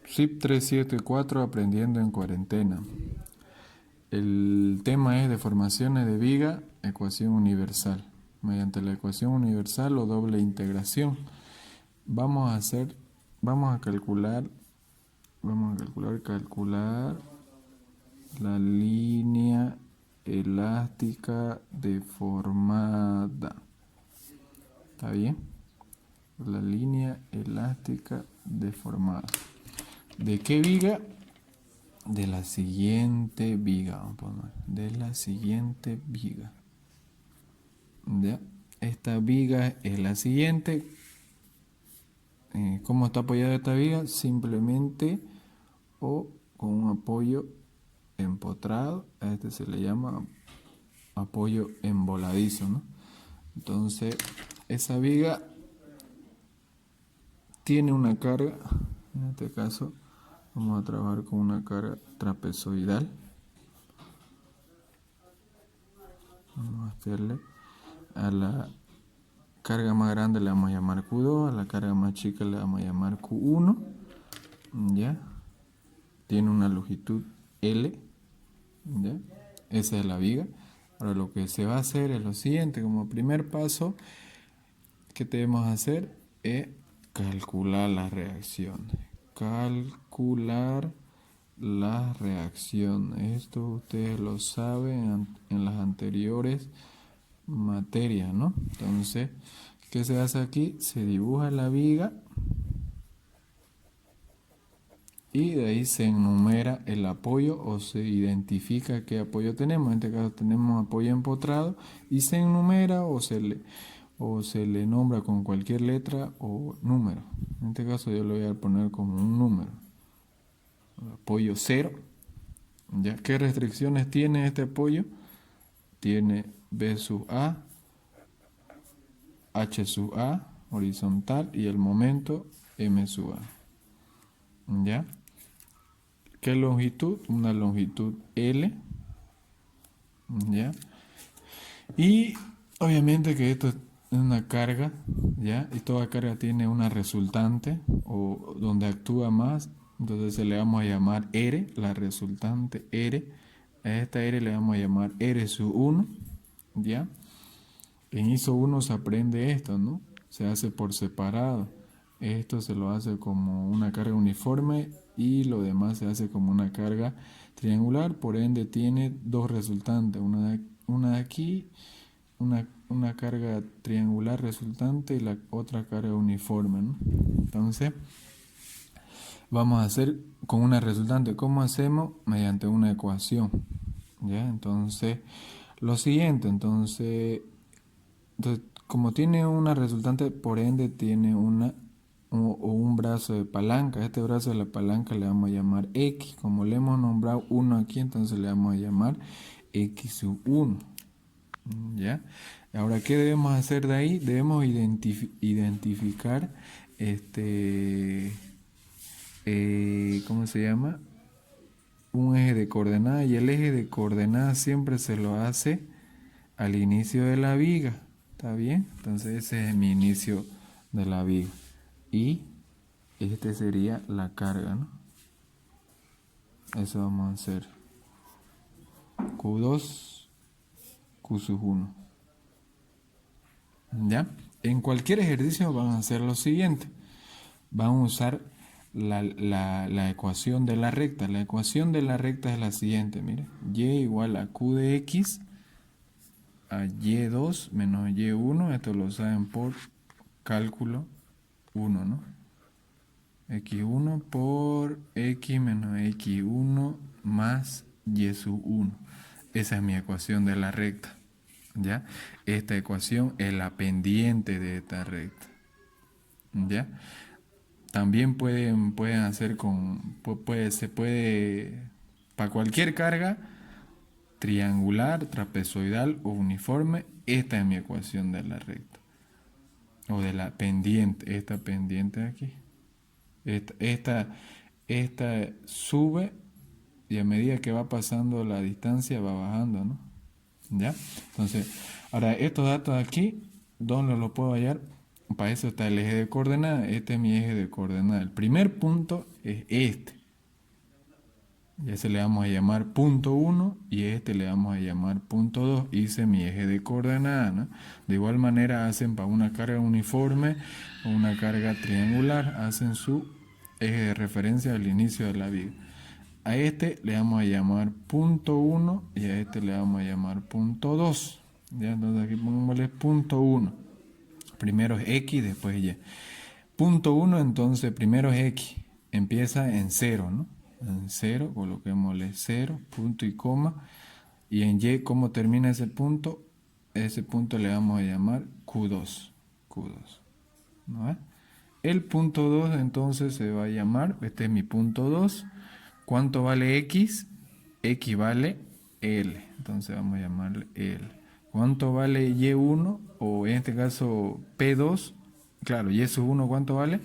SIP 374 aprendiendo en cuarentena. El tema es deformaciones de viga, ecuación universal. Mediante la ecuación universal o doble integración, vamos a hacer, calcular la línea elástica deformada. ¿Está bien? La línea elástica deformada. ¿De qué viga? De la siguiente viga. Vamos a poner. De la siguiente viga. ¿Ya? Esta viga es la siguiente. ¿Cómo está apoyada esta viga? Simplemente o con un apoyo empotrado. A este se le llama apoyo emboladizo, ¿no? Entonces, esa viga tiene una carga. En este caso, vamos a trabajar con una carga trapezoidal. Vamos a hacerle a la carga más grande le vamos a llamar Q2, a la carga más chica le vamos a llamar Q1. ¿Ya? Tiene una longitud L. ¿Ya? Esa es la viga. Ahora lo que se va a hacer es lo siguiente. Como primer paso que debemos hacer es calcular las reacciones. Calcular las reacciones. Esto ustedes lo saben en las anteriores materias, ¿no? Entonces, ¿qué se hace aquí? Se dibuja la viga y de ahí se enumera el apoyo o se identifica qué apoyo tenemos. En este caso tenemos apoyo empotrado y se enumera o se le nombra con cualquier letra o número. En este caso yo lo voy a poner como un número. Apoyo 0. ¿Ya? ¿Qué restricciones tiene este apoyo? Tiene B sub A, H sub A, horizontal, y el momento M sub A. ¿Ya? ¿Qué longitud? Una longitud L. ¿Ya? Y obviamente que esto es una carga, ¿ya? Y toda carga tiene una resultante o donde actúa más. Entonces se le vamos a llamar R, la resultante R. A esta R le vamos a llamar R sub 1, ¿ya? En ISO 1 se aprende esto, ¿no? Se hace por separado. Esto se lo hace como una carga uniforme y lo demás se hace como una carga triangular. Por ende tiene dos resultantes. Una de aquí, una carga triangular resultante y la otra carga uniforme, ¿no? Entonces, vamos a hacer con una resultante. ¿Cómo hacemos? Mediante una ecuación. ¿Ya? Entonces, lo siguiente, entonces, como tiene una resultante, por ende tiene un brazo de palanca. Este brazo de la palanca le vamos a llamar X. Como le hemos nombrado 1 aquí, entonces le vamos a llamar X sub 1. ¿Ya? Ahora, ¿qué debemos hacer de ahí? Debemos identificar ¿cómo se llama? Un eje de coordenadas, y el eje de coordenadas siempre se lo hace al inicio de la viga. ¿Está bien? Entonces ese es mi inicio de la viga. Y este sería la carga, ¿no? Eso vamos a hacer. Q2, Q sub 1. ¿Ya? En cualquier ejercicio van a hacer lo siguiente. Van a usar la ecuación de la recta. La ecuación de la recta es la siguiente, mire. Y igual a Q de X a Y2 menos Y1. Esto lo saben por cálculo 1, ¿no? X1 por X menos X1 más Y sub 1. Esa es mi ecuación de la recta. ¿Ya? Esta ecuación es la pendiente de esta recta. ¿Ya? También pueden hacer se puede, para cualquier carga, triangular, trapezoidal o uniforme, esta es mi ecuación de la recta. O de la pendiente, esta pendiente de aquí. Esta sube y a medida que va pasando la distancia va bajando, ¿no? ¿Ya? Entonces, ahora estos datos aquí, ¿dónde los puedo hallar? Para eso está el eje de coordenadas. Este es mi eje de coordenadas. El primer punto es este. Y ese le vamos a llamar punto 1 y este le vamos a llamar punto 2. Hice mi eje de coordenadas, ¿no? De igual manera hacen para una carga uniforme o una carga triangular. Hacen su eje de referencia al inicio de la viga. A este le vamos a llamar punto 1 y a este le vamos a llamar punto 2. ¿Ya? Entonces aquí pongámosle punto 1. Primero es X, después Y. Punto 1, entonces primero es X. Empieza en 0, ¿no? En 0, coloquémosle 0, punto y coma. Y en Y, ¿cómo termina ese punto? Ese punto le vamos a llamar Q2. Q2. ¿No? El punto 2 entonces se va a llamar, este es mi punto 2. ¿Cuánto vale X? X vale L. Entonces vamos a llamarle L. ¿Cuánto vale Y1? O en este caso P2. Claro, Y sub 1, ¿cuánto vale?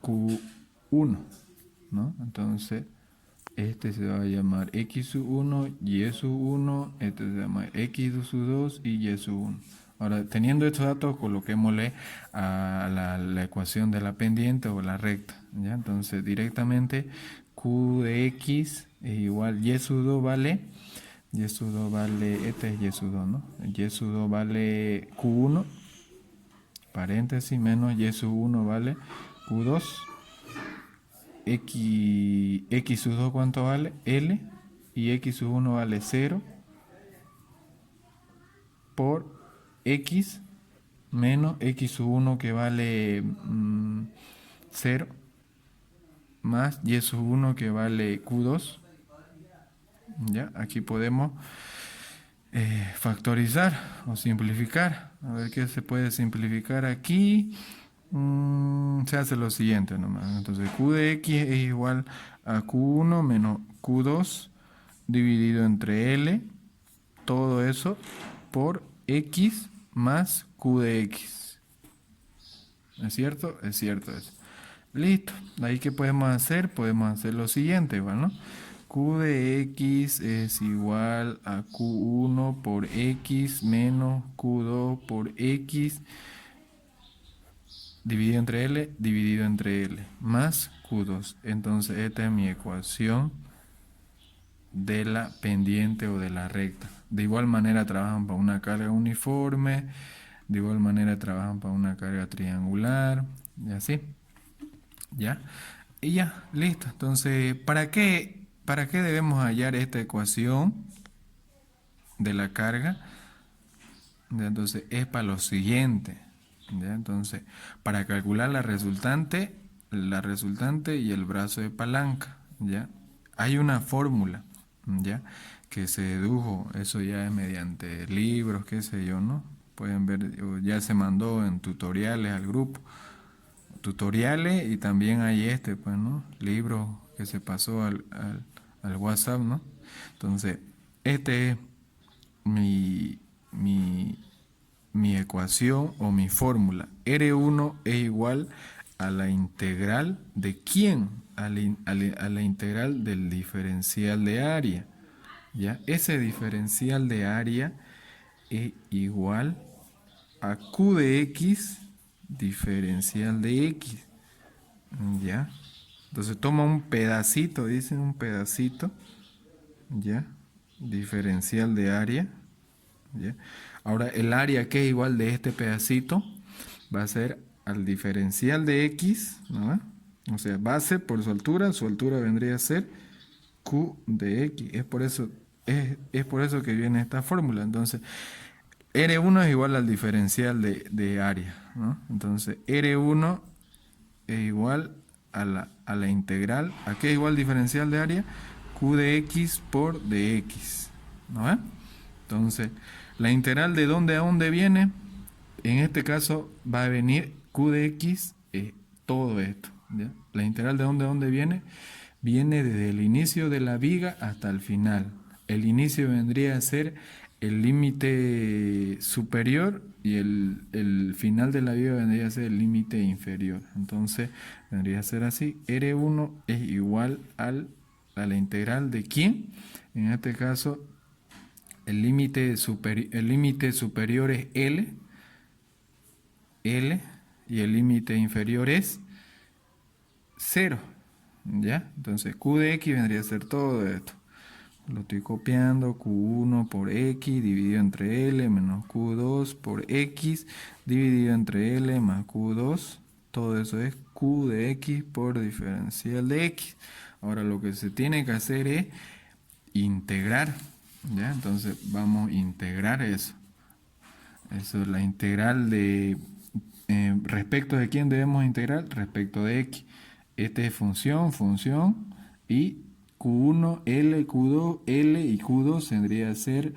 Q1. ¿No? Entonces, este se va a llamar X sub 1, Y sub 1, este se llama X sub 2 y Y sub 1. Ahora, teniendo estos datos, coloquémosle a la ecuación de la pendiente o la recta. ¿Ya? Entonces, directamente Q de X es igual Y sub 2 vale, Y sub 2 vale, este es Y sub 2, ¿no? Y sub 2 vale Q1, paréntesis, menos Y sub 1 vale Q2. X sub 2 ¿cuánto vale? L. Y X sub 1 vale 0 por X menos X sub 1 que vale 0 más Y sub 1 que vale Q2. Ya, aquí podemos factorizar o simplificar. A ver qué se puede simplificar aquí. Se hace lo siguiente nomás. Entonces Q de X es igual a Q1 menos Q2 dividido entre L, todo eso por X más Q de X. ¿Es cierto? Es cierto eso. Listo. Ahí que podemos hacer lo siguiente, ¿no? Q de X es igual a Q1 por X menos Q2 por X dividido entre L, más Q2. Entonces esta es mi ecuación de la pendiente o de la recta. De igual manera trabajan para una carga uniforme, de igual manera trabajan para una carga triangular, y así. ¿Ya? Y ya, listo. Entonces, ¿para qué debemos hallar esta ecuación de la carga? ¿Ya? Entonces, es para lo siguiente. ¿Ya? Entonces, para calcular la resultante y el brazo de palanca, ¿ya? Hay una fórmula, ¿ya? Que se dedujo, eso ya es mediante libros, qué sé yo, ¿no? Pueden ver, ya se mandó en tutoriales al grupo. Tutoriales y también hay pues, ¿no? Libros que se pasó al WhatsApp, ¿no? Entonces, este es mi ecuación o mi fórmula. R1 es igual a la integral de ¿quién? A la integral del diferencial de área. ¿Ya? Ese diferencial de área es igual a Q de X diferencial de X. ¿Ya? Entonces toma un pedacito, dicen un pedacito, ¿ya? Diferencial de área, ¿ya? Ahora el área que es igual de este pedacito va a ser al diferencial de X, ¿no? O sea, base por su altura vendría a ser Q de X. Es por eso que viene esta fórmula. Entonces, R1 es igual al diferencial de área, ¿no? Entonces, R1 es igual a la integral. ¿A qué es igual diferencial de área? Q de X por dx. ¿No? Entonces, la integral de dónde a dónde viene, en este caso va a venir Q de X, todo esto. ¿Ya? La integral de dónde a dónde viene desde el inicio de la viga hasta el final. El inicio vendría a ser el límite superior y el final de la viga vendría a ser el límite inferior. Entonces vendría a ser así. R1 es igual a la integral de ¿quién? En este caso el límite superior es L y el límite inferior es 0. ¿Ya? Entonces q de x vendría a ser todo esto. Lo estoy copiando, q1 por x dividido entre L menos q2 por x dividido entre L más q2. Todo eso es q de x por diferencial de x. Ahora lo que se tiene que hacer es integrar. ¿Ya? Entonces vamos a integrar eso. Eso es la integral de... ¿respecto de quién debemos integrar? Respecto de x. Este es función y Q1, L, Q2, L y Q2 tendría que ser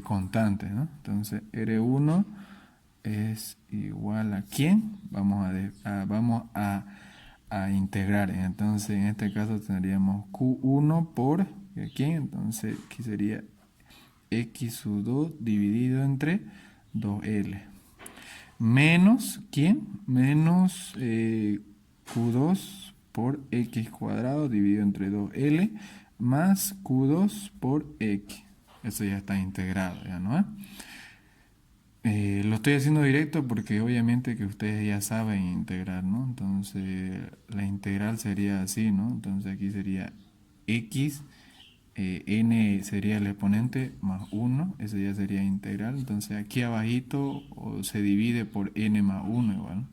constantes, ¿no? Entonces R1 es igual a quién? Vamos a integrar. Entonces en este caso tendríamos Q1 por ¿quién? Entonces aquí sería x sub 2 dividido entre 2L. Menos, ¿quién? Menos Q2 por x cuadrado dividido entre 2L más Q2 por x. Eso ya está integrado, ¿ya no? Lo estoy haciendo directo porque obviamente que ustedes ya saben integrar, ¿no? Entonces la integral sería así, ¿no? Entonces aquí sería x, n sería el exponente más 1, ese ya sería integral. Entonces aquí abajito se divide por n más 1 igual.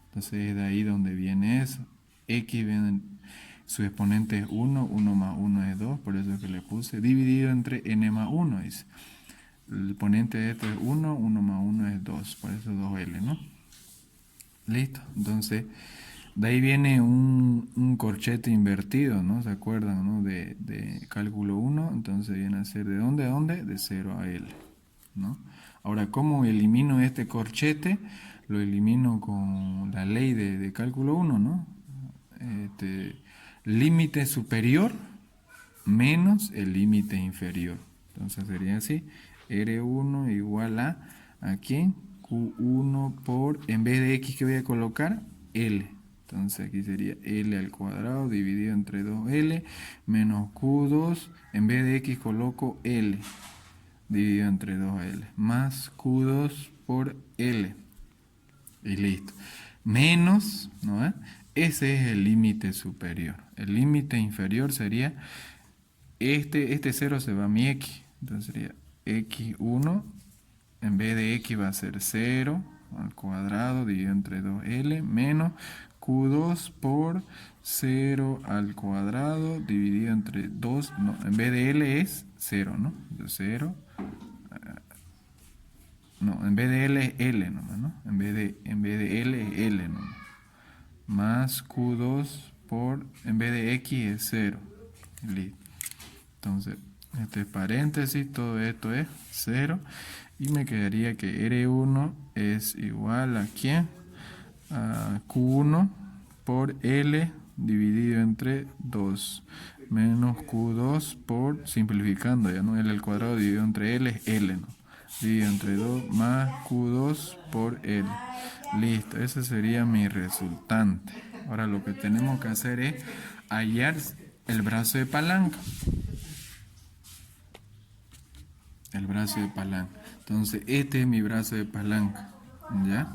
Entonces es de ahí donde viene eso. X viene, su exponente es 1, 1 más 1 es 2, por eso es que le puse dividido entre n más 1, dice. El exponente de esto es 1, 1 más 1 es 2, por eso 2L, ¿no? Listo, entonces de ahí viene un corchete invertido, ¿no? ¿Se acuerdan, no? De cálculo 1, entonces viene a ser ¿de dónde a dónde? De 0 a L, ¿no? Ahora, ¿cómo elimino este corchete? Lo elimino con la ley de cálculo 1, ¿no? Límite superior menos el límite inferior. Entonces sería así, R1 igual ¿a quién? Q1 por, en vez de X que voy a colocar, L. Entonces aquí sería L al cuadrado dividido entre 2L menos Q2, en vez de X coloco L dividido entre 2L más Q2 por L. Y listo. Menos, ¿no? Ese es el límite superior. El límite inferior sería este 0 se va a mi x. Entonces sería x1. En vez de x va a ser 0 al cuadrado dividido entre 2L menos q2 por 0 al cuadrado dividido entre 2. No, en vez de L es 0, ¿no? Entonces 0. No, en vez de L es L nomás, ¿no? En vez de L es L nomás. Más Q2 por, en vez de X es 0. Listo. Entonces, este es paréntesis, todo esto es 0. Y me quedaría que R1 es igual a ¿quién? A Q1 por L dividido entre 2 menos Q2 por, simplificando ya, ¿no? L al cuadrado dividido entre L es L, ¿no? Dividido entre 2 más Q2 por L. Listo, ese sería mi resultante. Ahora lo que tenemos que hacer es hallar el brazo de palanca. El brazo de palanca. Entonces, este es mi brazo de palanca. ¿Ya?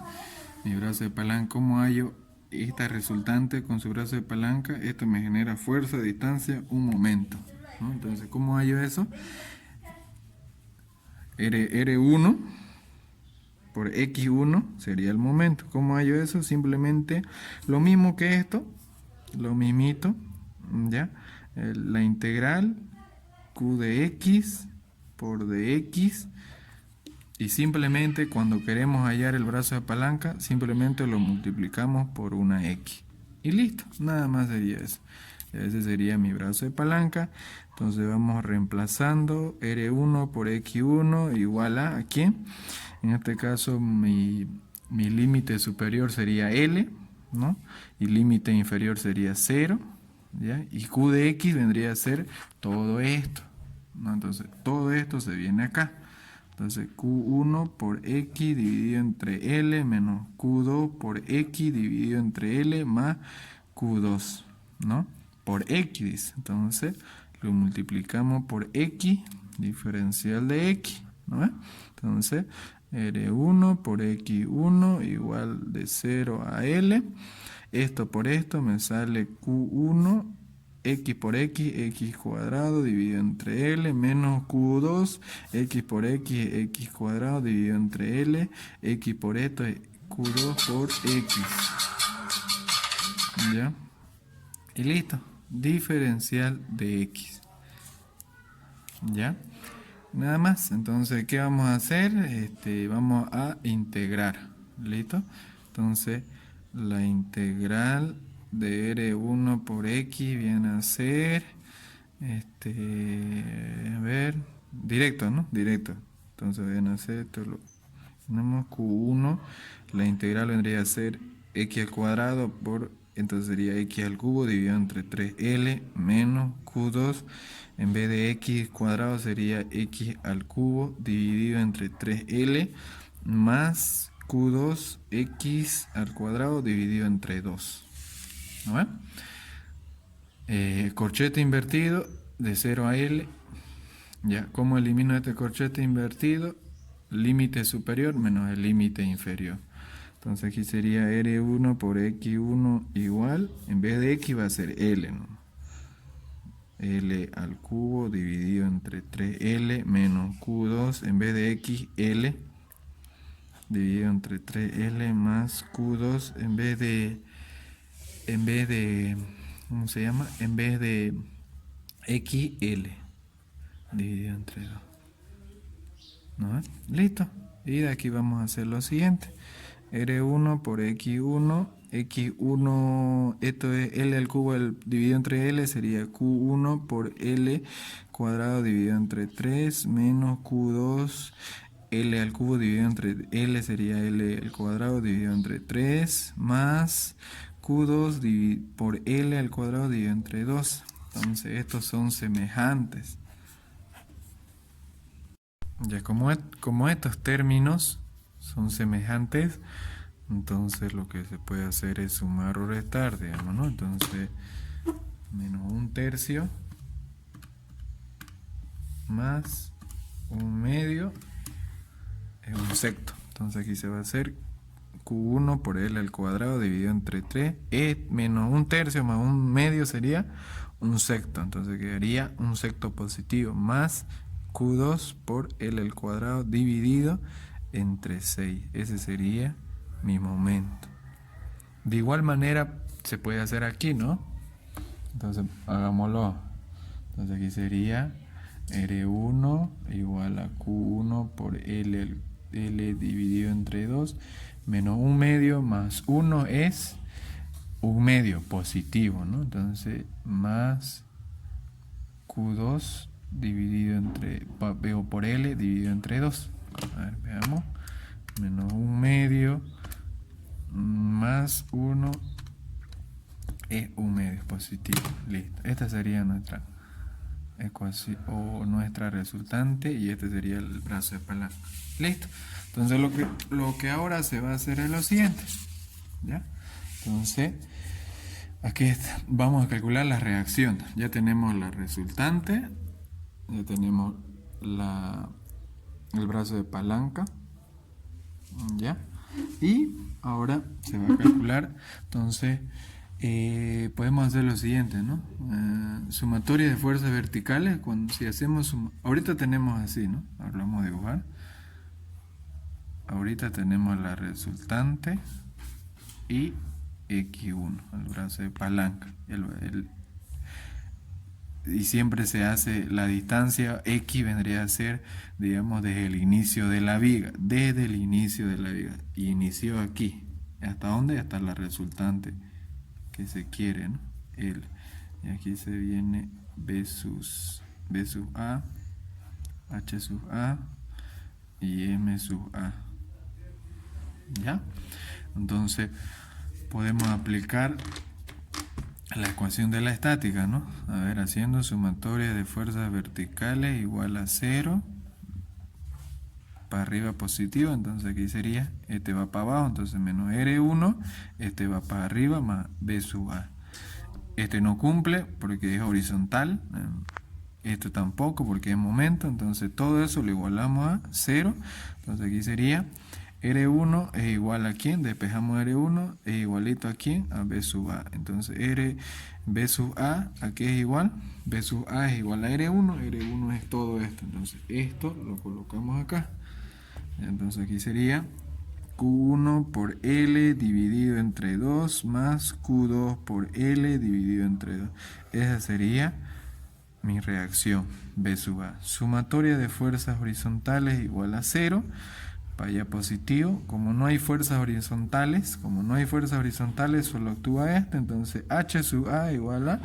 Mi brazo de palanca. ¿Cómo hallo esta resultante con su brazo de palanca? Esto me genera fuerza, distancia, un momento, ¿no? Entonces, ¿cómo hallo eso? R1 por X1 sería el momento. ¿Cómo hallo eso? Simplemente lo mismo que esto, lo mismito, ¿ya? La integral Q de X por dx, y simplemente cuando queremos hallar el brazo de palanca, simplemente lo multiplicamos por una X. Y listo, nada más sería eso. Ese sería mi brazo de palanca. Entonces vamos reemplazando R1 por X1 igual a ¿quién? En este caso mi límite superior sería L, ¿no? Y límite inferior sería 0, ¿ya? Y Q de X vendría a ser todo esto, ¿no? Entonces todo esto se viene acá. Entonces Q1 por X dividido entre L menos Q2 por X dividido entre L más Q2, ¿no? Por X. Entonces lo multiplicamos por X, diferencial de X, ¿no? Entonces R1 por X1 igual de 0 a L. Esto por esto me sale Q1, X por X, X cuadrado dividido entre L, menos Q2, X por X, X cuadrado dividido entre L, X por esto es Q2 por X. ¿Ya? Y listo. Diferencial de X. ¿Ya? Nada más. Entonces, ¿qué vamos a hacer? Vamos a integrar. ¿Listo? Entonces, la integral de R1 por X viene a ser, a ver, directo, ¿no? Directo. Entonces, viene a ser, tenemos Q1, la integral vendría a ser X al cuadrado por, entonces sería X al cubo dividido entre 3L menos Q2, en vez de X cuadrado sería X al cubo dividido entre 3L más Q2 X al cuadrado dividido entre 2. ¿No ven? Corchete invertido de 0 a L. Ya, ¿cómo elimino este corchete invertido? Límite superior menos el límite inferior. Entonces aquí sería R1 por X1 igual, en vez de X va a ser L, ¿no? L al cubo dividido entre 3L menos Q2, en vez de X, L dividido entre 3L más Q2, en vez de, ¿cómo se llama? En vez de XL dividido entre 2. ¿No? Listo. Y de aquí vamos a hacer lo siguiente. R1 por X1. X1, esto es L al cubo dividido entre L, sería Q1 por L cuadrado dividido entre 3 menos Q2 L al cubo dividido entre L sería L al cuadrado dividido entre 3 más Q2 por L al cuadrado dividido entre 2. Entonces estos son semejantes. Ya como estos términos son semejantes, entonces lo que se puede hacer es sumar o restar, digamos, ¿no? Entonces, menos 1/3 más 1/2 es 1/6. Entonces aquí se va a hacer Q1 por L al cuadrado dividido entre 3, menos 1/3 más 1/2 sería 1/6. Entonces quedaría 1/6 positivo más Q2 por L al cuadrado dividido entre 6. Ese sería mi momento. De igual manera se puede hacer aquí, ¿no? Entonces hagámoslo. Entonces aquí sería R1 igual a Q1 por L dividido entre 2 menos 1/2 más 1 es 1/2 positivo, ¿no? Entonces más Q2 dividido entre, veo por L dividido entre 2. A ver, veamos. Menos 1/2 más 1 es 1/2 positivo. Listo. Esta sería nuestra ecuación o nuestra resultante y este sería el brazo de palanca. Listo. Entonces lo que ahora se va a hacer es lo siguiente. ¿Ya? Entonces aquí vamos a calcular la reacción. Ya tenemos la resultante. Ya tenemos el brazo de palanca. ¿Ya? Y ahora se va a calcular. Entonces podemos hacer lo siguiente, ¿no? Sumatoria de fuerzas verticales. Si hacemos ahorita tenemos así, ¿no? Ahora lo vamos a dibujar. Ahorita tenemos la resultante y X1, el brazo de palanca. Y siempre se hace la distancia X vendría a ser, digamos, desde el inicio de la viga. Desde el inicio de la viga. Y inició aquí. ¿Hasta dónde? Hasta la resultante que se quiere, ¿no? L. Y aquí se viene B sub A, H sub A y M sub A. ¿Ya? Entonces podemos aplicar la ecuación de la estática, ¿no? A ver, haciendo sumatoria de fuerzas verticales igual a 0, para arriba positivo, entonces aquí sería, este va para abajo, entonces menos R1, este va para arriba más B sub A. Este no cumple porque es horizontal, Esto tampoco porque es momento, entonces todo eso lo igualamos a 0. Entonces aquí sería R1 es igual a ¿quién? Despejamos R1, es igualito a ¿quién? A B sub A. Entonces B sub A, ¿a qué es igual? B sub A es igual a R1, R1 es todo esto. Entonces esto lo colocamos acá. Entonces aquí sería Q1 por L dividido entre 2 más Q2 por L dividido entre 2. Esa sería mi reacción B sub A. Sumatoria de fuerzas horizontales igual a 0. Vaya positivo. Como no hay fuerzas horizontales, solo actúa este. Entonces H sub A igual a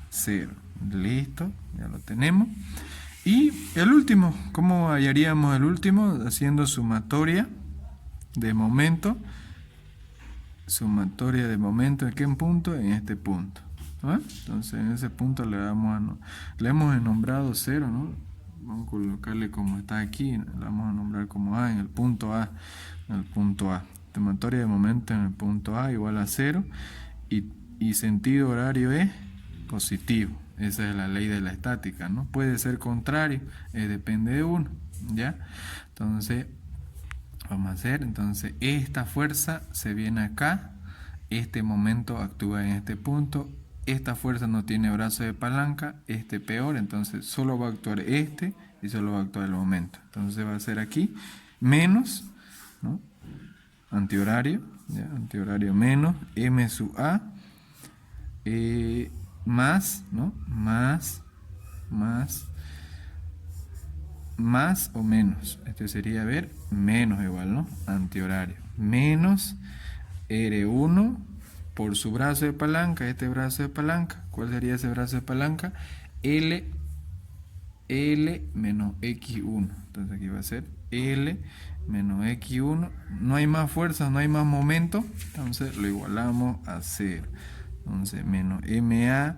0. Listo, ya lo tenemos. Y el último, ¿cómo hallaríamos el último? Haciendo sumatoria de momento. Sumatoria de momento, ¿en qué punto? En este punto. ¿Ah? Entonces en ese punto le hemos nombrado 0, ¿no? Vamos a colocarle como está aquí, le vamos a nombrar como A en el punto A. Sumatoria de momento en el punto A igual a 0 y sentido horario es positivo. Esa es la ley de la estática, ¿no? Puede ser contrario, depende de uno, ¿ya? Entonces vamos a hacer, entonces esta fuerza se viene acá, este momento actúa en este punto, esta fuerza no tiene brazo de palanca, este peor, entonces solo va a actuar este y solo va a actuar el momento. Entonces va a ser aquí menos, ¿no? Antihorario, ¿ya? Antihorario menos M sub A más, ¿no? Más o menos. Este sería, a ver, menos igual, ¿no? Antihorario. Menos R1 por su brazo de palanca, este brazo de palanca. ¿Cuál sería ese brazo de palanca? L menos X1. Entonces aquí va a ser L menos X1. No hay más fuerza, no hay más momento. Entonces lo igualamos a 0. Entonces menos MA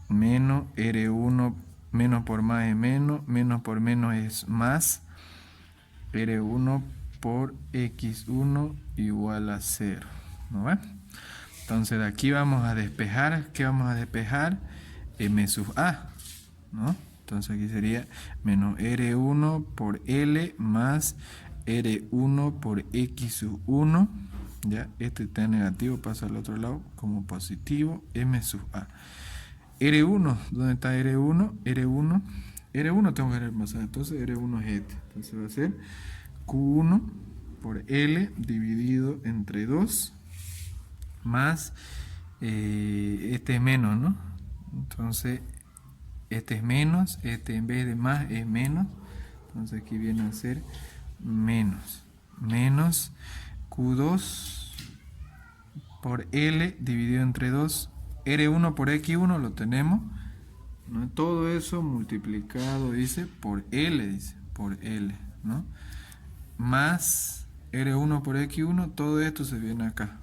menos R1, menos por más es menos por menos es más, R1 por X1 igual a 0, ¿no ve? Entonces de aquí vamos a despejar, ¿qué vamos a despejar? M sub A, ¿no? Entonces aquí sería menos R1 por L más R1 por X sub 1, ya, este está negativo, pasa al otro lado como positivo, M sub A. R1, ¿dónde está R1? R1 tengo que repasar, entonces R1 es este. Entonces va a ser Q1 por L dividido entre 2 más, este es menos, ¿no? Entonces este es menos, este en vez de más es menos. Entonces aquí viene a ser menos Q2 por L dividido entre 2. R1 por X1 lo tenemos, ¿no? Todo eso multiplicado, dice, por L, ¿no? Más R1 por X1, todo esto se viene acá.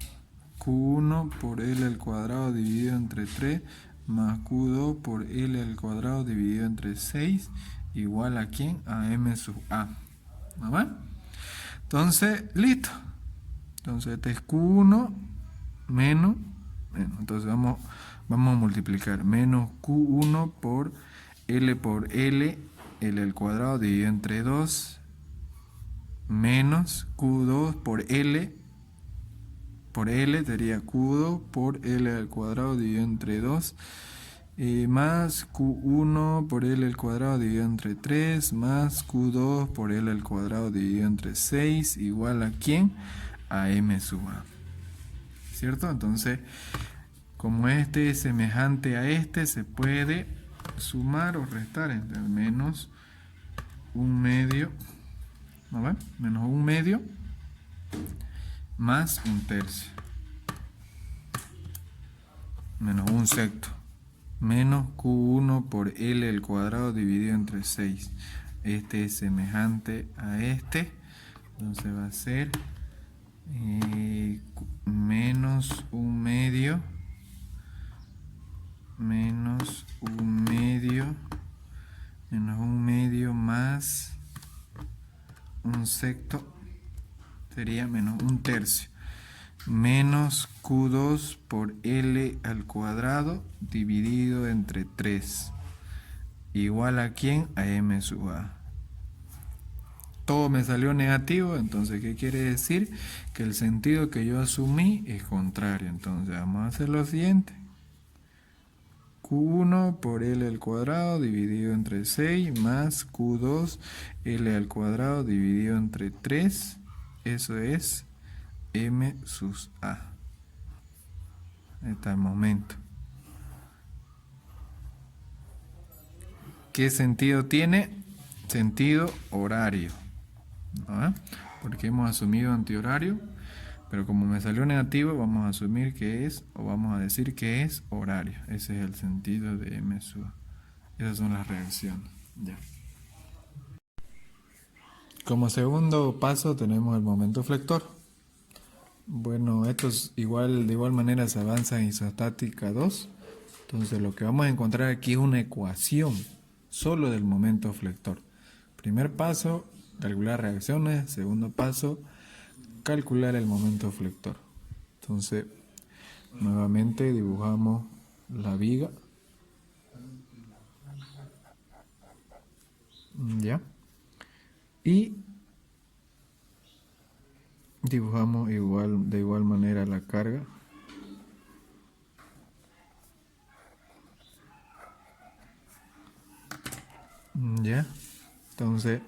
Q1 por L al cuadrado dividido entre 3, más Q2 por L al cuadrado dividido entre 6, igual a ¿quién? A M sub A. ¿No va? Entonces, listo. Entonces este es Q1 menos, entonces vamos a multiplicar menos Q1 por L, L al cuadrado dividido entre 2, menos Q2 por L sería Q2 por L al cuadrado dividido entre 2, más Q1 por L al cuadrado dividido entre 3, más Q2 por L al cuadrado dividido entre 6, igual a ¿quién? A M sub A. ¿Cierto? Entonces, como este es semejante a este, se puede sumar o restar entre menos 1/2, ¿no ven? Menos 1/2 más 1/3, menos 1/6, menos Q1 por L al cuadrado dividido entre 6. Este es semejante a este, entonces va a ser menos 1/2 menos 1/2 más 1/6 sería menos 1/3, menos Q2 por L al cuadrado dividido entre 3. igual a ¿quién? A M sub A. Todo me salió negativo, entonces ¿qué quiere decir? Que el sentido que yo asumí es contrario. Entonces vamos a hacer lo siguiente. Q1 por L al cuadrado dividido entre 6 más Q2 L al cuadrado dividido entre 3. Eso es M sus A. Hasta el momento. ¿Qué sentido tiene? Sentido horario. ¿No? Porque hemos asumido antihorario, pero como me salió negativo, vamos a asumir que es, o vamos a decir que es horario. Ese es el sentido de M sub A. Esas son las reacciones. Ya. Como segundo paso tenemos el momento flector. Bueno, estos igual, de igual manera se avanza en isostática 2. Entonces lo que vamos a encontrar aquí es una ecuación solo del momento flector. Primer paso, calcular reacciones. Segundo paso, calcular el momento flector. Entonces, nuevamente dibujamos la viga. ¿Ya? Y dibujamos de igual manera la carga. ¿Ya? Entonces,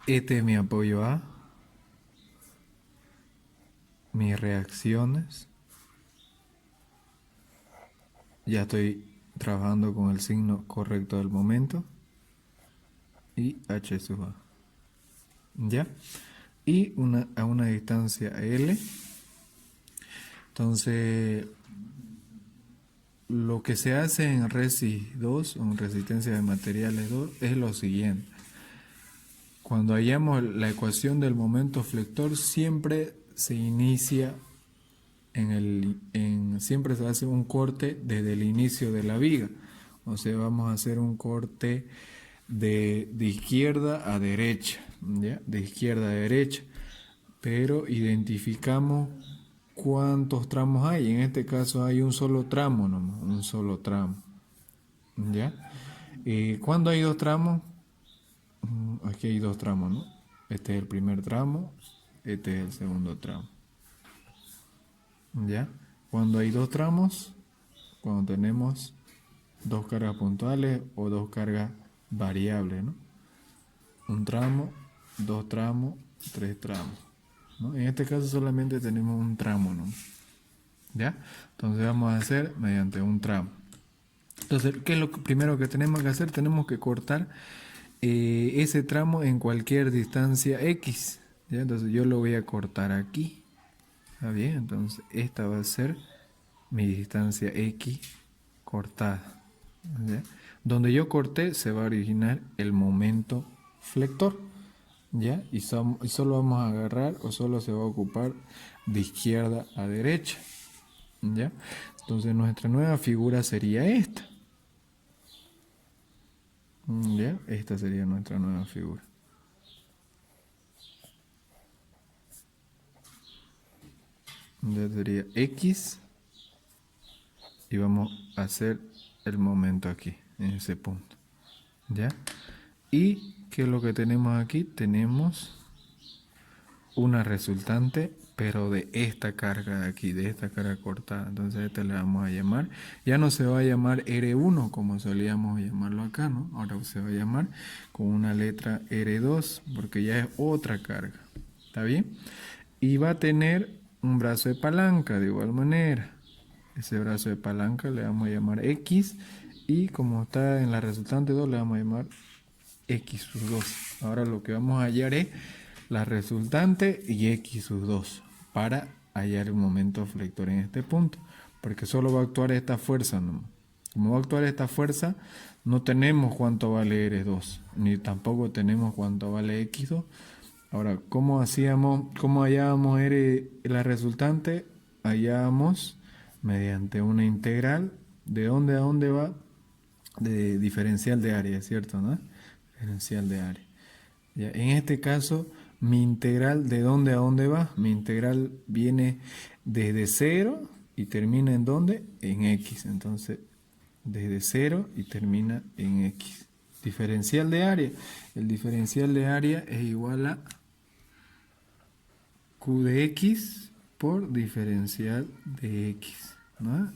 este es mi apoyo A, mis reacciones. Ya estoy trabajando con el signo correcto del momento. Y H sub A. ¿Ya? Y a una distancia L. Entonces, lo que se hace en Resis 2, o en resistencia de materiales 2, es lo siguiente. Cuando hallamos la ecuación del momento flector, siempre se inicia siempre se hace un corte desde el inicio de la viga. O sea, vamos a hacer un corte de izquierda a derecha, ¿ya? De izquierda a derecha. Pero identificamos cuántos tramos hay. En este caso hay un solo tramo nomás, un solo tramo. ¿Ya? Cuando hay dos tramos, aquí hay dos tramos, ¿no? Este es el primer tramo, este es el segundo tramo. ¿Ya? Cuando hay dos tramos, cuando tenemos dos cargas puntuales o dos cargas variables, ¿no? Un tramo, dos tramos, tres tramos, ¿no? En este caso solamente tenemos un tramo, ¿no? ¿Ya? Entonces vamos a hacer mediante un tramo. Entonces, ¿qué es lo primero que tenemos que hacer? Tenemos que cortar ese tramo en cualquier distancia X. ¿Ya? Entonces yo lo voy a cortar aquí. ¿Está bien? Entonces esta va a ser mi distancia X cortada. ¿Ya? Donde yo corté se va a originar el momento flector. ¿Ya? Y solo vamos a agarrar o solo se va a ocupar de izquierda a derecha. ¿Ya? Entonces nuestra nueva figura sería esta. ¿Ya? Esta sería nuestra nueva figura. Ya sería X y vamos a hacer el momento aquí, en ese punto. ¿Ya? Y ¿qué es lo que tenemos aquí? Tenemos una resultante, pero de esta carga de aquí, de esta carga cortada. Entonces a esta le vamos a llamar, ya no se va a llamar R1 como solíamos llamarlo acá, ¿no? Ahora se va a llamar con una letra R2 porque ya es otra carga. ¿Está bien? Y va a tener un brazo de palanca de igual manera. Ese brazo de palanca le vamos a llamar X y como está en la resultante 2 le vamos a llamar X sub 2. Ahora lo que vamos a hallar es la resultante y X sub 2 para hallar el momento flector en este punto, porque solo va a actuar esta fuerza, ¿no? Como va a actuar esta fuerza, no tenemos cuánto vale R2, ni tampoco tenemos cuánto vale X2. Ahora, ¿cómo hallábamos la resultante? Hallábamos mediante una integral, ¿de dónde a dónde va? De diferencial de área, ¿cierto? ¿No? Diferencial de área. Ya, en este caso, mi integral, ¿de dónde a dónde va? Mi integral viene desde 0 y termina ¿en dónde? En X. Entonces, desde 0 y termina en X. Diferencial de área. El diferencial de área es igual a Q de X por diferencial de X, ¿no?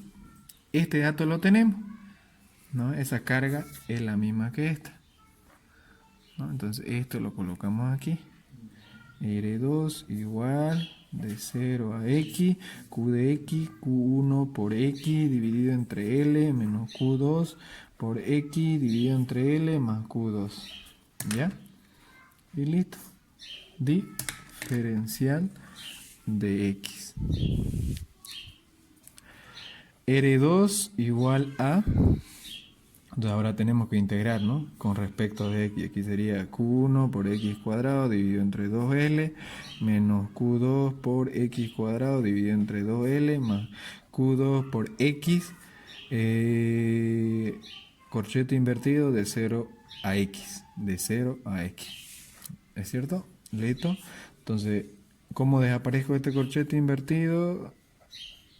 Este dato lo tenemos, ¿no? Esa carga es la misma que esta, ¿no? Entonces esto lo colocamos aquí. R2 igual de 0 a X, Q de X, Q1 por X dividido entre L menos Q2 por X dividido entre L más Q2. ¿Ya? Y listo. Diferencial de X. R2 igual a... Entonces ahora tenemos que integrar, ¿no? Con respecto de X. Aquí sería Q1 por X cuadrado dividido entre 2L menos Q2 por X cuadrado dividido entre 2L más Q2 por X corchete invertido de 0 a X. De 0 a X. ¿Es cierto? Listo. Entonces, ¿cómo desaparezco este corchete invertido?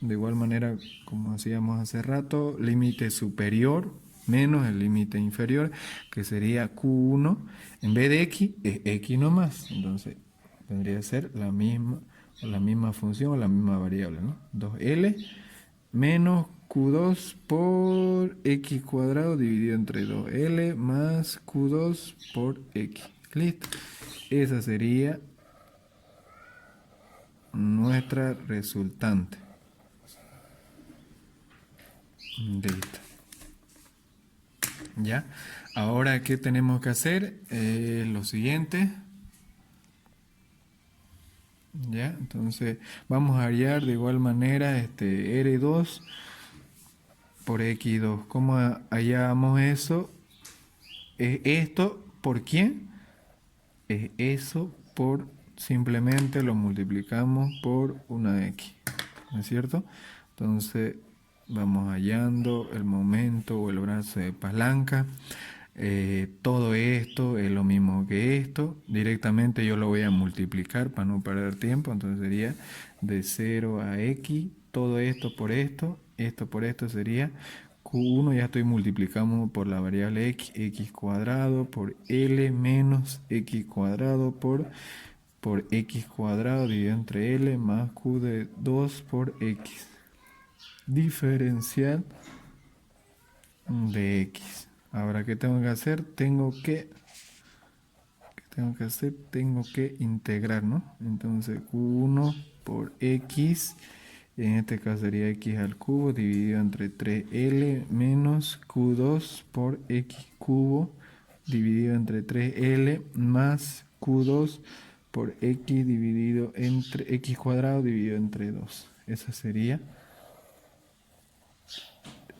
De igual manera, como hacíamos hace rato, límite superior menos el límite inferior, que sería Q1. En vez de X, es X nomás. Entonces, tendría que ser la misma función o la misma variable, ¿no? 2L menos Q2 por X cuadrado dividido entre 2L más Q2 por X. Listo. Esa sería nuestra resultante. Listo. ¿Ya? Ahora, ¿qué tenemos que hacer? Lo siguiente. ¿Ya? Entonces, vamos a hallar de igual manera R2 por X2. ¿Cómo hallamos eso? ¿Es esto por quién? Es eso por simplemente lo multiplicamos por una X. ¿No es cierto? Entonces, vamos hallando el momento o el brazo de palanca. Todo esto es lo mismo que esto. Directamente yo lo voy a multiplicar para no perder tiempo. Entonces sería de 0 a X. Todo esto por esto sería Q1. Ya estoy multiplicando por la variable X. X cuadrado por L menos X cuadrado por X cuadrado dividido entre L más Q de 2 por X. Diferencial de X. Ahora, ¿qué tengo que hacer? Tengo que integrar, ¿no? Entonces, Q1 por X, en este caso sería X al cubo dividido entre 3L menos Q2 por X cubo dividido entre 3L más Q2 por X dividido entre X cuadrado dividido entre 2. Esa sería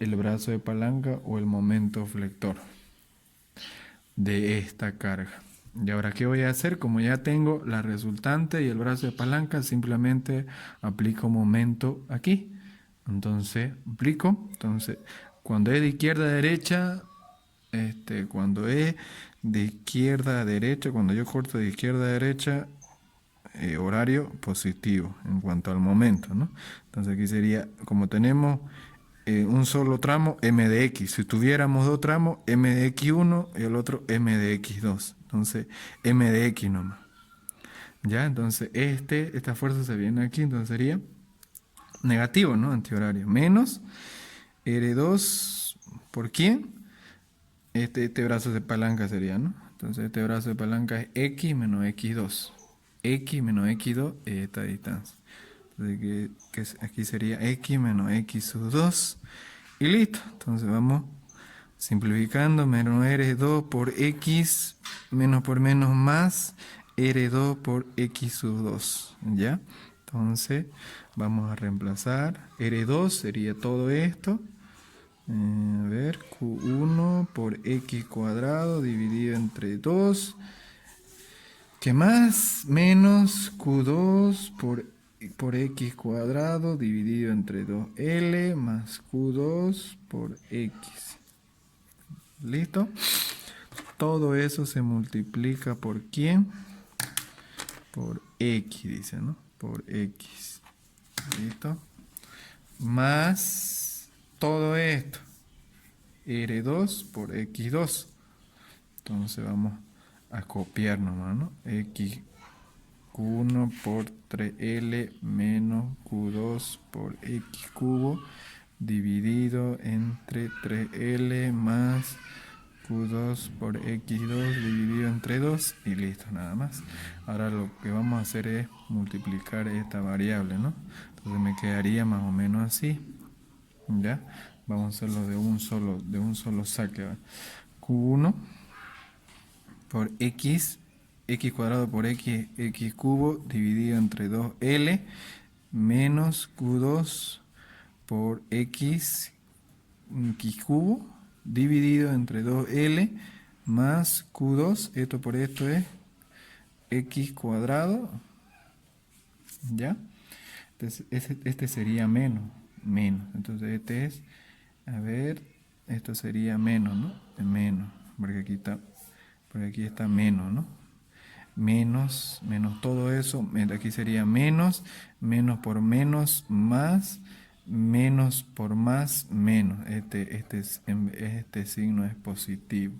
el brazo de palanca o el momento flector de esta carga. Y ahora, ¿qué voy a hacer? Como ya tengo la resultante y el brazo de palanca, simplemente aplico momento aquí. Entonces, aplico. Entonces, cuando es de izquierda a derecha, cuando es de izquierda a derecha, cuando yo corto de izquierda a derecha, horario positivo en cuanto al momento, ¿no? Entonces aquí sería, como tenemos un solo tramo, m de x. Si tuviéramos dos tramos, m de x1 y el otro m de x2. Entonces, m de x nomás. ¿Ya? Entonces, esta fuerza se viene aquí, entonces sería negativo, ¿no? Antihorario. Menos R2, ¿por quién? Este brazo de palanca sería, ¿no? Entonces, este brazo de palanca es x menos x2. X menos x2 es esta distancia. Entonces, aquí sería x menos x sub 2. Y listo. Entonces vamos simplificando. Menos R2 por x, menos por menos más R2 por x sub 2. ¿Ya? Entonces vamos a reemplazar. R2 sería todo esto. A ver, Q1 por X cuadrado dividido entre 2. ¿Qué más? Menos Q2 por X cuadrado dividido entre 2L más Q2 por X. ¿Listo? Todo eso se multiplica por ¿quién? Por X, dice, ¿no? Por X. ¿Listo? Más todo esto. R2 por X2. Entonces vamos a copiar nomás, ¿no? Q1 por 3L menos Q2 por X cubo dividido entre 3L más Q2 por X2 dividido entre 2 y listo, nada más. Ahora lo que vamos a hacer es multiplicar esta variable, ¿no? Entonces me quedaría más o menos así, ¿ya? Vamos a hacerlo de un solo saque, ¿va? Q1 por X cuadrado por X cubo dividido entre 2L menos Q2 por X cubo dividido entre 2L más Q2, esto por esto es X cuadrado, ¿ya? Entonces este sería menos, entonces este es, a ver, esto sería menos, ¿no? Menos, porque aquí está menos, ¿no? Menos todo eso, aquí sería menos por menos, más, menos por más, menos. Este signo es positivo.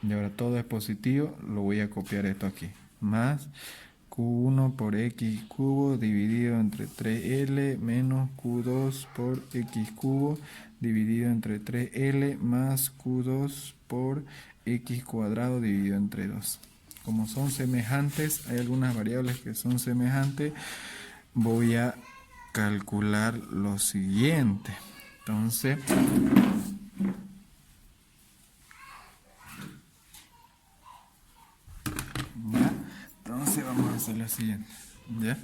Y ahora todo es positivo, lo voy a copiar esto aquí. Más Q1 por X cubo dividido entre 3L menos Q2 por X cubo dividido entre 3L más Q2 por X cuadrado dividido entre 2. Como son semejantes, hay algunas variables que son semejantes, voy a calcular lo siguiente. Entonces, vamos a hacer lo siguiente, ¿ya?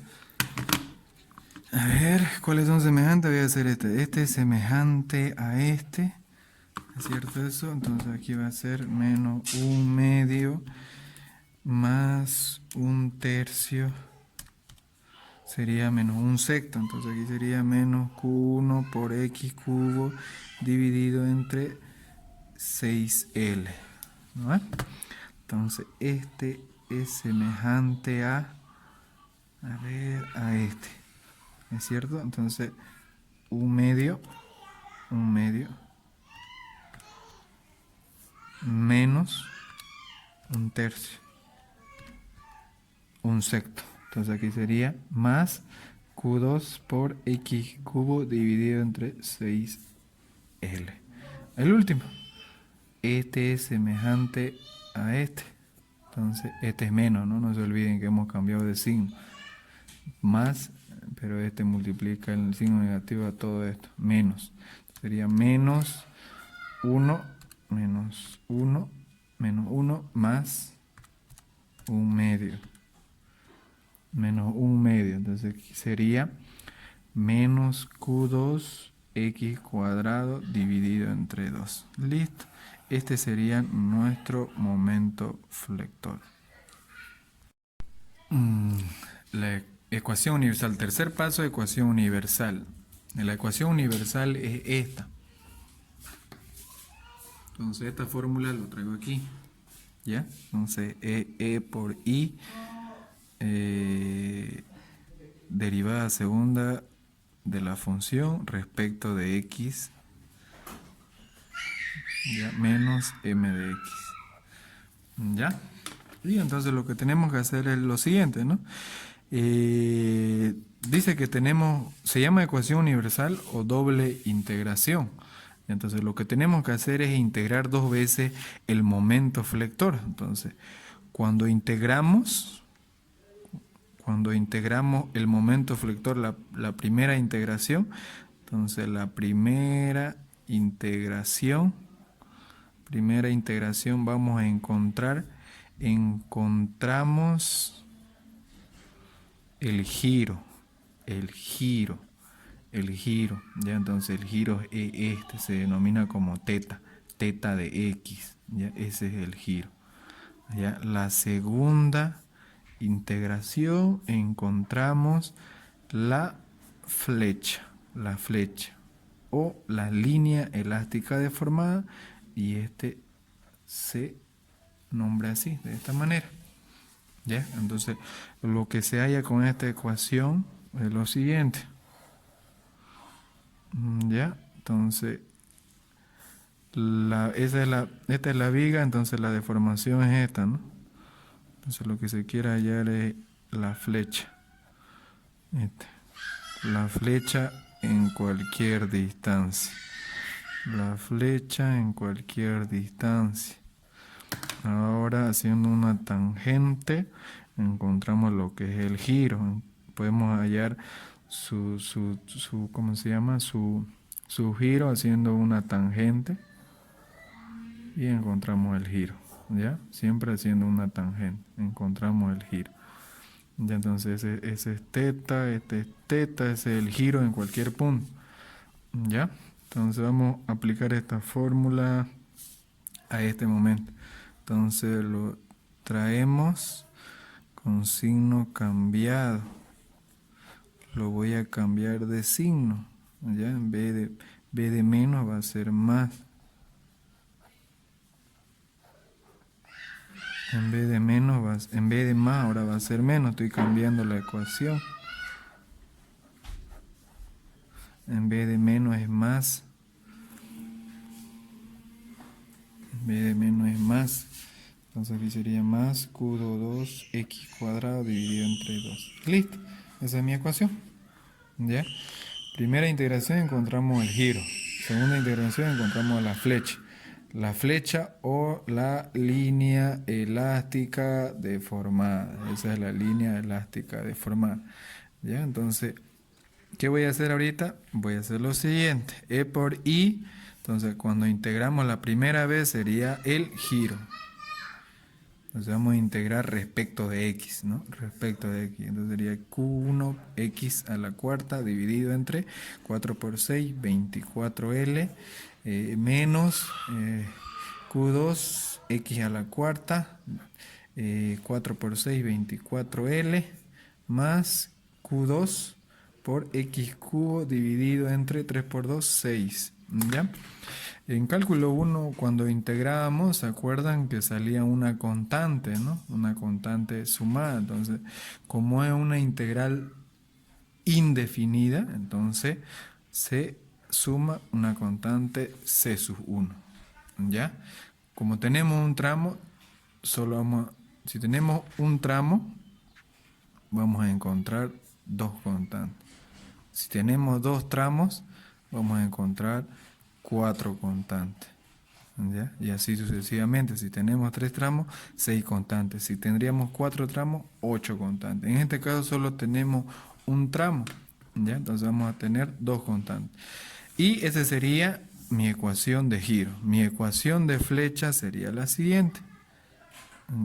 A ver, ¿cuáles son semejantes? Voy a hacer este. Este es semejante a este, ¿es cierto eso? Entonces aquí va a ser menos 1/2 más 1/3 sería menos 1/6. Entonces aquí sería menos Q1 por X cubo dividido entre 6L, ¿no? Entonces este es semejante a este, ¿es cierto? Entonces 1/2 menos 1/3, 1/6. Entonces aquí sería más Q2 por X cubo dividido entre 6L. El último, este es semejante a este. Entonces este es menos, ¿no? No se olviden que hemos cambiado de signo. Más, pero este multiplica el signo negativo a todo esto. Menos. Sería menos 1, menos 1, menos 1 más 1/2. Menos 1/2. Entonces sería menos Q2 X cuadrado dividido entre 2. Listo. Este sería nuestro momento flector. La ecuación universal. Tercer paso, ecuación universal. La ecuación universal es esta. Entonces esta fórmula lo traigo aquí. ¿Ya? Entonces E por I derivada segunda de la función respecto de X, ¿ya? Menos M de X. ¿Ya? Y entonces lo que tenemos que hacer es lo siguiente, ¿no? Dice que se llama ecuación universal o doble integración. Entonces lo que tenemos que hacer es integrar 2 veces el momento flector. Entonces, cuando integramos el momento flector, la primera integración, entonces la primera integración vamos a encontramos el giro, ya. Entonces el giro se denomina como teta de X, ya, ese es el giro, ya. La segunda integración encontramos la flecha o la línea elástica deformada, y se nombra así, de esta manera, ¿ya? Entonces lo que se halla con esta ecuación es lo siguiente, ¿ya? Entonces Esta es la viga, entonces la deformación es esta, ¿no? Entonces lo que se quiere hallar es la flecha. La flecha en cualquier distancia. La flecha en cualquier distancia. Ahora haciendo una tangente encontramos lo que es el giro. Podemos hallar ¿cómo se llama? Su giro haciendo una tangente y encontramos el giro. ¿Ya? Siempre haciendo una tangente encontramos el giro. Ya, entonces ese es teta, este es teta, ese es el giro en cualquier punto. ¿Ya? Entonces vamos a aplicar esta fórmula a este momento. Entonces lo traemos con signo cambiado. Lo voy a cambiar de signo. ¿Ya? En vez de B de menos va a ser más. En vez de menos, en vez de más ahora va a ser menos. Estoy cambiando la ecuación. En vez de menos es más. En vez de menos es más. Entonces aquí sería más Q2 X cuadrado dividido entre 2. Listo. Esa es mi ecuación. ¿Ya? Primera integración encontramos el giro. Segunda integración encontramos la flecha. La flecha o la línea elástica deformada. Esa es la línea elástica deformada. ¿Ya? Entonces, ¿qué voy a hacer ahorita? Voy a hacer lo siguiente. E por I. Entonces, cuando integramos la primera vez sería el giro. Entonces vamos a integrar respecto de x, ¿no? Respecto de x. Entonces sería Q1x a la cuarta dividido entre 4 por 6, 24L, menos Q2x a la cuarta, 4 por 6, 24L, más Q2 por x cubo dividido entre 3 por 2, 6. ¿Ya? En cálculo 1, cuando integrábamos, ¿se acuerdan que salía una constante, ¿no? Una constante sumada. Entonces, como es una integral indefinida, entonces se suma una constante C sub 1. ¿Ya? Como tenemos un tramo, si tenemos un tramo, vamos a encontrar dos constantes. Si tenemos dos tramos, vamos a encontrar 4 constantes. ¿Ya? Y así sucesivamente. Si tenemos 3 tramos, 6 constantes. Si tendríamos 4 tramos, 8 constantes. En este caso solo tenemos un tramo. ¿Ya? Entonces vamos a tener 2 constantes. Y esa sería mi ecuación de giro. Mi ecuación de flecha sería la siguiente.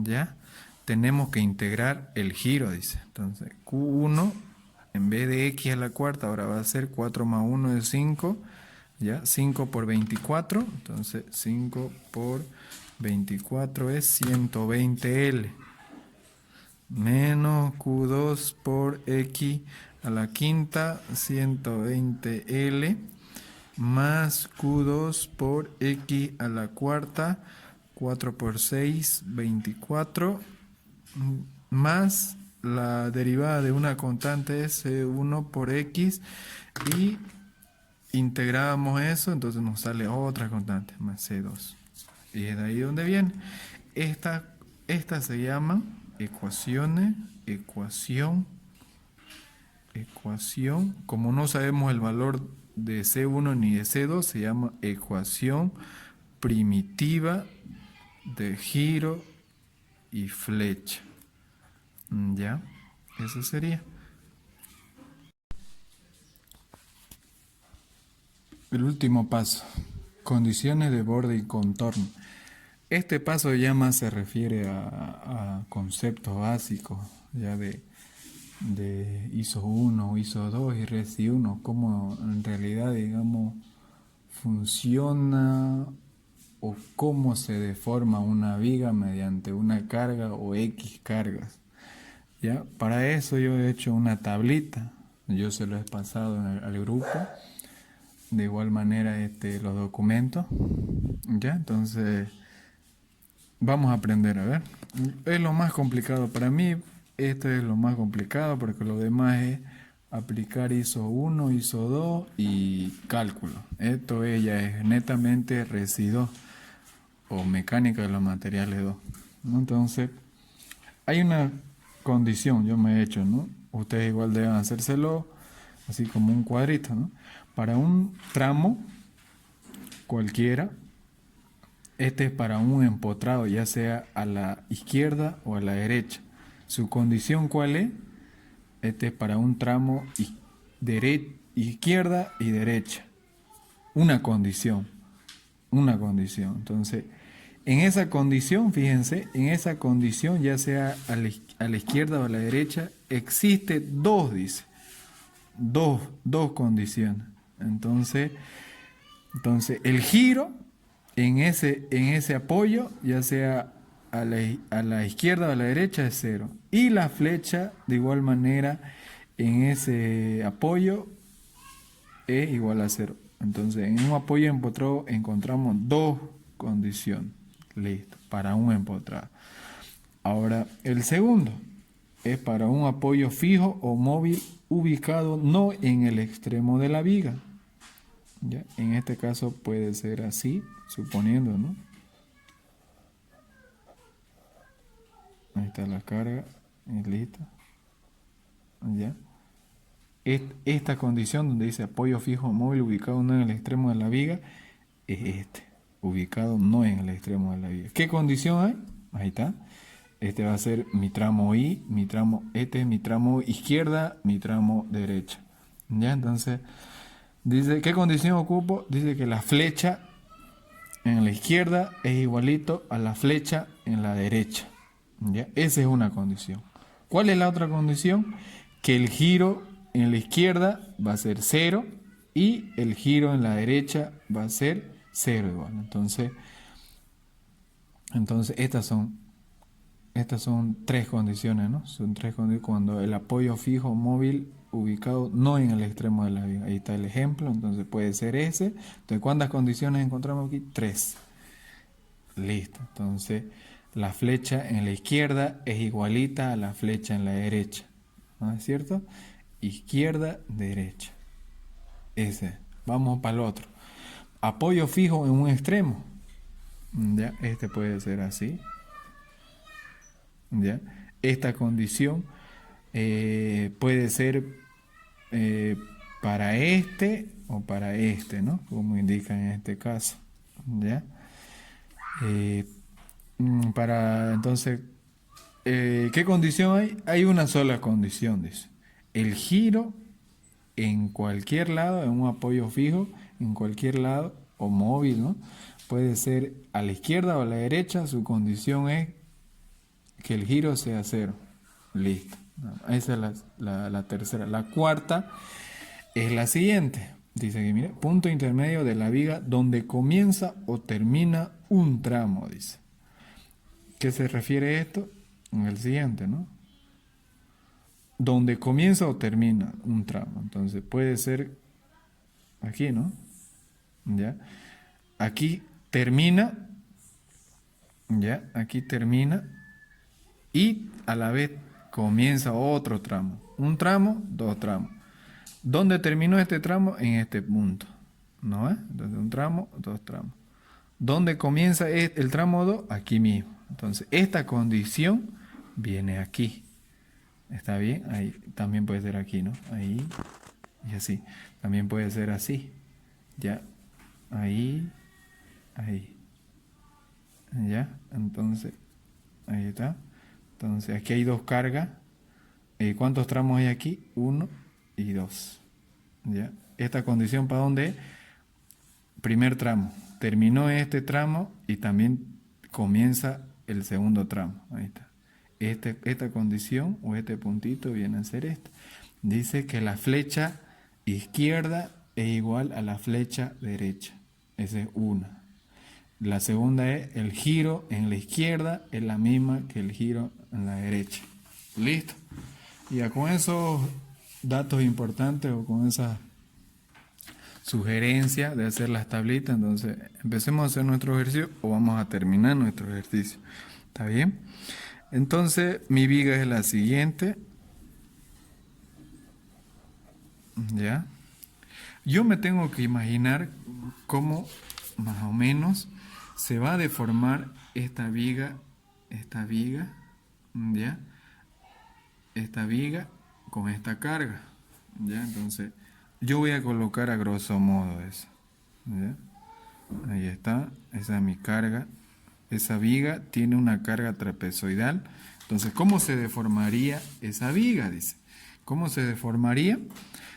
¿Ya? Tenemos que integrar el giro, dice. Entonces Q1, en vez de x a la cuarta, ahora va a ser 4 más 1 es 5. ¿Ya? 5 por 24, entonces 5 por 24 es 120L, menos Q2 por X a la quinta, 120L, más Q2 por X a la cuarta, 4 por 6, 24, más la derivada de una constante es C1 por X y integramos eso, entonces nos sale otra constante, más C2. Y es de ahí donde viene. Esta se llama ecuación. Como no sabemos el valor de C1 ni de C2, se llama ecuación primitiva de giro y flecha. ¿Ya? Eso sería. El último paso, condiciones de borde y contorno. Este paso ya más se refiere a conceptos básicos, ya de ISO 1, ISO 2 y RESI 1, cómo en realidad, digamos, funciona o cómo se deforma una viga mediante una carga o X cargas. ¿Ya? Para eso yo he hecho una tablita, yo se lo he pasado al grupo. De igual manera los documentos. ¿Ya? Entonces vamos a aprender, a ver. Es lo más complicado para mí. Esto es lo más complicado porque lo demás es aplicar ISO 1, ISO 2 y cálculo. Esto ya es netamente residuos o mecánica de los materiales 2, ¿no? Entonces, hay una condición, yo me he hecho, ¿no? Ustedes igual deben hacérselo así como un cuadrito, ¿no? Para un tramo cualquiera, este es para un empotrado, ya sea a la izquierda o a la derecha. ¿Su condición cuál es? Este es para un tramo izquierda y derecha. Una condición. Una condición. Entonces, en esa condición, fíjense, en esa condición, ya sea a la izquierda o a la derecha, existe dos, dice. Dos condiciones. Entonces, el giro en ese apoyo, ya sea a la izquierda o a la derecha, es cero. Y la flecha, de igual manera, en ese apoyo es igual a cero. Entonces, en un apoyo empotrado encontramos dos condiciones. Listo, para un empotrado. Ahora, el segundo es para un apoyo fijo o móvil ubicado no en el extremo de la viga. ¿Ya? En este caso puede ser así, suponiendo, ¿no? Ahí está la carga, y listo. ¿Ya? Esta condición donde dice apoyo fijo o móvil ubicado no en el extremo de la viga es ubicado no en el extremo de la viga. ¿Qué condición hay? Ahí está. Este va a ser mi tramo I, este es mi tramo izquierda, mi tramo derecha. ¿Ya? Entonces, dice, ¿qué condición ocupo? Dice que la flecha en la izquierda es igualito a la flecha en la derecha. ¿Ya? Esa es una condición. ¿Cuál es la otra condición? Que el giro en la izquierda va a ser 0 y el giro en la derecha va a ser 0 igual. Entonces estas son tres condiciones, ¿no? Son tres condiciones cuando el apoyo fijo móvil ubicado no en el extremo de la viga. Ahí está el ejemplo, entonces puede ser ese. Entonces, ¿cuántas condiciones encontramos aquí? 3. Listo. Entonces, la flecha en la izquierda es igualita a la flecha en la derecha. ¿No es cierto? Izquierda, derecha. Ese. Vamos para el otro. Apoyo fijo en un extremo. ¿Ya? Este puede ser así. ¿Ya? Esta condición puede ser para este o para este, ¿no? Como indica en este caso. ¿Ya? Entonces, ¿qué condición hay? Hay una sola condición, dice. El giro en cualquier lado, en un apoyo fijo, en cualquier lado, o móvil, ¿no? Puede ser a la izquierda o a la derecha, su condición es que el giro sea 0. Listo. Esa es la tercera. La cuarta es la siguiente. Dice que, mire, punto intermedio de la viga donde comienza o termina un tramo, dice. ¿Qué se refiere a esto? En el siguiente, ¿no? Donde comienza o termina un tramo. Entonces puede ser aquí, ¿no? ¿Ya? Aquí termina, ¿ya? Aquí termina y a la vez comienza otro tramo. Un tramo, dos tramos. ¿Dónde terminó este tramo? En este punto, ¿no? Entonces un tramo, dos tramos. ¿Dónde comienza el tramo 2? Aquí mismo. Entonces esta condición viene aquí. ¿Está bien? Ahí también puede ser aquí, ¿no? Ahí y así. También puede ser así. Ya. Ahí. Ahí. Ya. Entonces, ahí está. Entonces, aquí hay dos cargas. ¿Cuántos tramos hay aquí? 1 y 2. ¿Ya? Esta condición, ¿para dónde es? Primer tramo. Terminó este tramo y también comienza el segundo tramo. Ahí está. Esta condición o este puntito viene a ser esto. Dice que la flecha izquierda es igual a la flecha derecha. Esa es una. La segunda es el giro en la izquierda es la misma que el giro en la derecha. Listo. Y ya con esos datos importantes o con esa sugerencia de hacer las tablitas, entonces empecemos a hacer nuestro ejercicio o vamos a terminar nuestro ejercicio. ¿Está bien? Entonces mi viga es la siguiente. ¿Ya? Yo me tengo que imaginar cómo más o menos se va a deformar esta viga, ¿ya? Esta viga con esta carga, ¿ya? Entonces, yo voy a colocar a grosso modo eso, ¿ya? Ahí está, esa es mi carga. Esa viga tiene una carga trapezoidal. Entonces, ¿cómo se deformaría esa viga? Dice, ¿cómo se deformaría?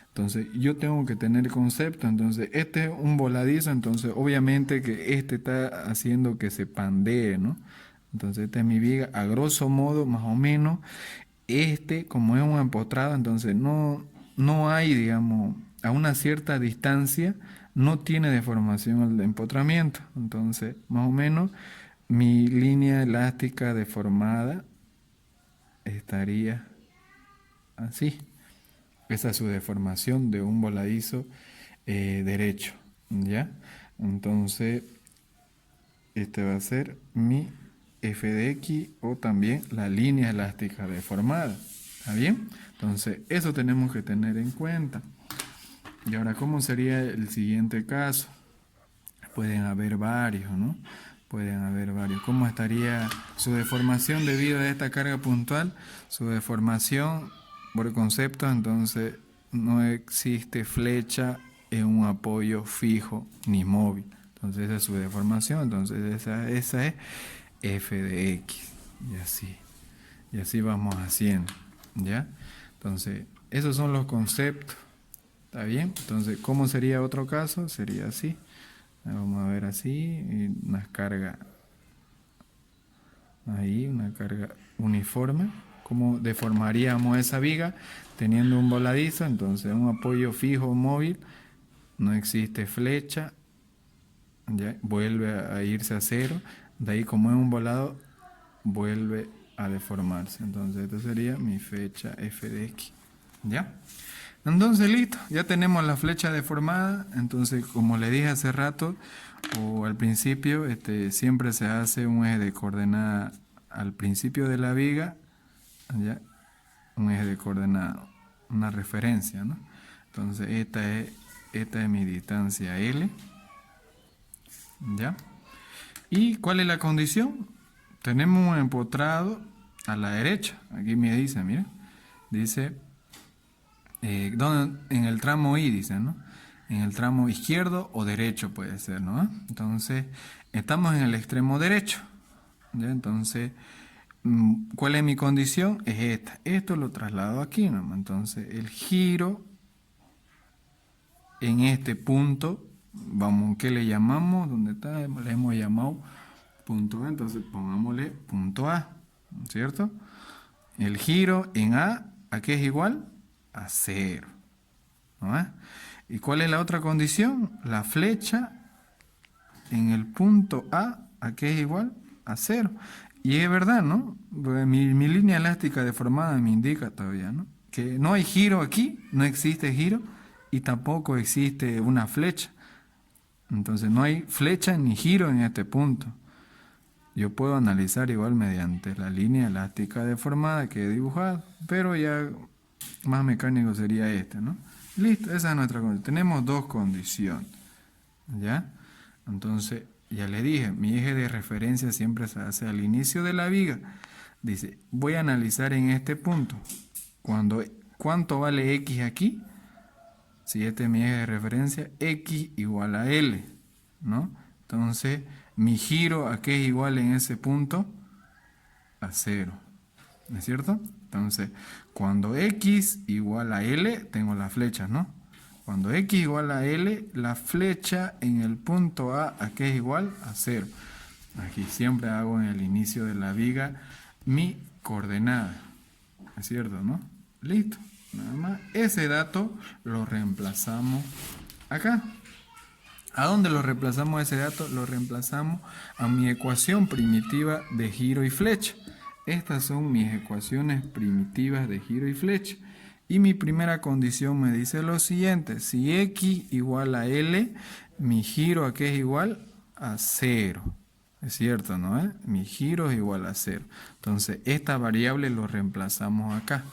Entonces, yo tengo que tener concepto. Entonces, este es un voladizo, entonces, obviamente que este está haciendo que se pandee, ¿no? Entonces, esta es mi viga. A grosso modo, más o menos, como es un empotrado, entonces no hay, digamos, a una cierta distancia, no tiene deformación el empotramiento. Entonces, más o menos, mi línea elástica deformada estaría así. Esa es su deformación de un voladizo derecho, ¿ya? Entonces, este va a ser mi f de x o también la línea elástica deformada. ¿Está bien? Entonces, eso tenemos que tener en cuenta. Y ahora, ¿cómo sería el siguiente caso? Pueden haber varios, ¿no? Pueden haber varios. ¿Cómo estaría su deformación debido a esta carga puntual? Su deformación, por concepto, entonces no existe flecha en un apoyo fijo ni móvil. Entonces esa es su deformación, entonces esa es f de x. Y así vamos haciendo, ¿ya? Entonces, esos son los conceptos. ¿Está bien? Entonces, ¿cómo sería otro caso? Sería así. Vamos a ver así, una carga ahí, una carga uniforme. ¿Cómo deformaríamos esa viga teniendo un voladizo? Entonces, un apoyo fijo móvil, no existe flecha, ya vuelve a irse a cero. De ahí, como es un volado, vuelve a deformarse. Entonces, esta sería mi fecha f de x. ¿Ya? Entonces listo, ya tenemos la flecha deformada. Entonces, como le dije hace rato o al principio, siempre se hace un eje de coordenada al principio de la viga, ¿ya? Un eje de coordenada, una referencia, ¿no? Entonces esta es mi distancia L, ¿ya? ¿Y cuál es la condición? Tenemos un empotrado a la derecha. Aquí me dice, mira, dice en el tramo I, dice, ¿no? En el tramo izquierdo o derecho puede ser, ¿no? Entonces, estamos en el extremo derecho, ¿ya? Entonces, ¿cuál es mi condición? Es esta. Esto lo traslado aquí, ¿no? Entonces, el giro en este punto, vamos, ¿qué le llamamos? ¿Dónde está? Le hemos llamado punto A, entonces pongámosle punto A, ¿cierto? El giro en ¿a qué es igual? A 0. ¿No? ¿Y cuál es la otra condición? La flecha en el punto ¿a qué es igual? A 0. Y es verdad, ¿no? Mi línea elástica deformada me indica todavía, ¿no? Que no hay giro aquí, no existe giro y tampoco existe una flecha. Entonces no hay flecha ni giro en este punto. Yo puedo analizar igual mediante la línea elástica deformada que he dibujado, pero ya más mecánico sería este, ¿no? Listo, esa es nuestra condición. Tenemos dos condiciones, ¿ya? Entonces, ya le dije, mi eje de referencia siempre se hace al inicio de la viga. Dice, voy a analizar en este punto. ¿Cuánto vale x aquí? Si este es mi eje de referencia, x igual a L, ¿no? Entonces, mi giro ¿a qué es igual en ese punto? A 0, ¿no es cierto? Entonces, cuando x igual a L, tengo las flechas, ¿no? Cuando x igual a L, la flecha en el punto ¿a qué es igual? A 0. Aquí siempre hago en el inicio de la viga mi coordenada, ¿es cierto, no? Listo. Nada más, ese dato lo reemplazamos acá. ¿A dónde lo reemplazamos ese dato? Lo reemplazamos a mi ecuación primitiva de giro y flecha. Estas son mis ecuaciones primitivas de giro y flecha. Y mi primera condición me dice lo siguiente. Si x igual a L, mi giro ¿a qué es igual? A 0. Es cierto, ¿no? Mi giro es igual a 0. Entonces, esta variable lo reemplazamos acá.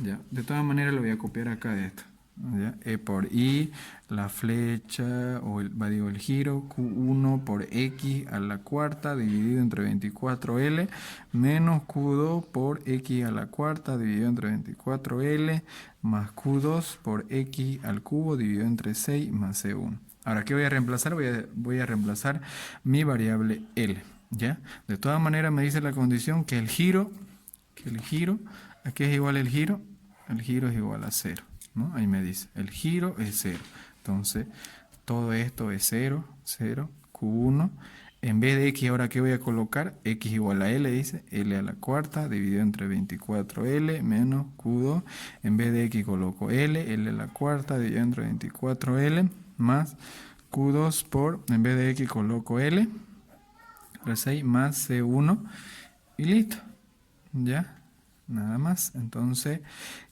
Ya, de todas maneras lo voy a copiar acá de esto. ¿Ya? E por I, la flecha, o el giro, Q1 por X a la cuarta dividido entre 24L, menos Q2 por X a la cuarta dividido entre 24L, más Q2 por X al cubo dividido entre 6 más C1. Ahora, ¿qué voy a reemplazar? Voy a reemplazar mi variable L, ¿ya? De todas maneras me dice la condición que el giro, ¿a qué es igual el giro? El giro es igual a 0, ¿no? Ahí me dice, el giro es 0. Entonces, todo esto es 0, 0, Q1. En vez de X, ahora, ¿qué voy a colocar? X igual a L, dice, L a la cuarta, dividido entre 24L, menos Q2. En vez de X coloco L, L a la cuarta, dividido entre 24L, más Q2 por, en vez de X coloco L, 6 más C1, y listo, ¿ya? Nada más. Entonces,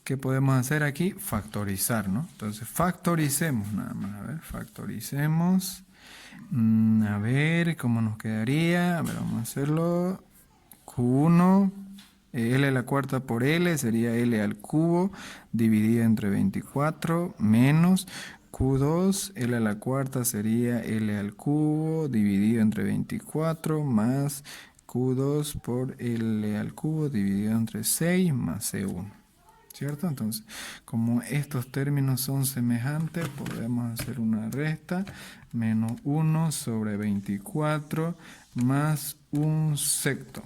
¿qué podemos hacer aquí? Factorizar, ¿no? Entonces, factoricemos nada más. A ver, factoricemos. A ver, ¿cómo nos quedaría? A ver, vamos a hacerlo. Q1, L a la cuarta por L, sería L al cubo, dividido entre 24, menos Q2, L a la cuarta sería L al cubo, dividido entre 24, más Q2 por L al cubo, dividido entre 6, más C1. ¿Cierto? Entonces, como estos términos son semejantes, podemos hacer una resta, menos 1 sobre 24 más un sexto,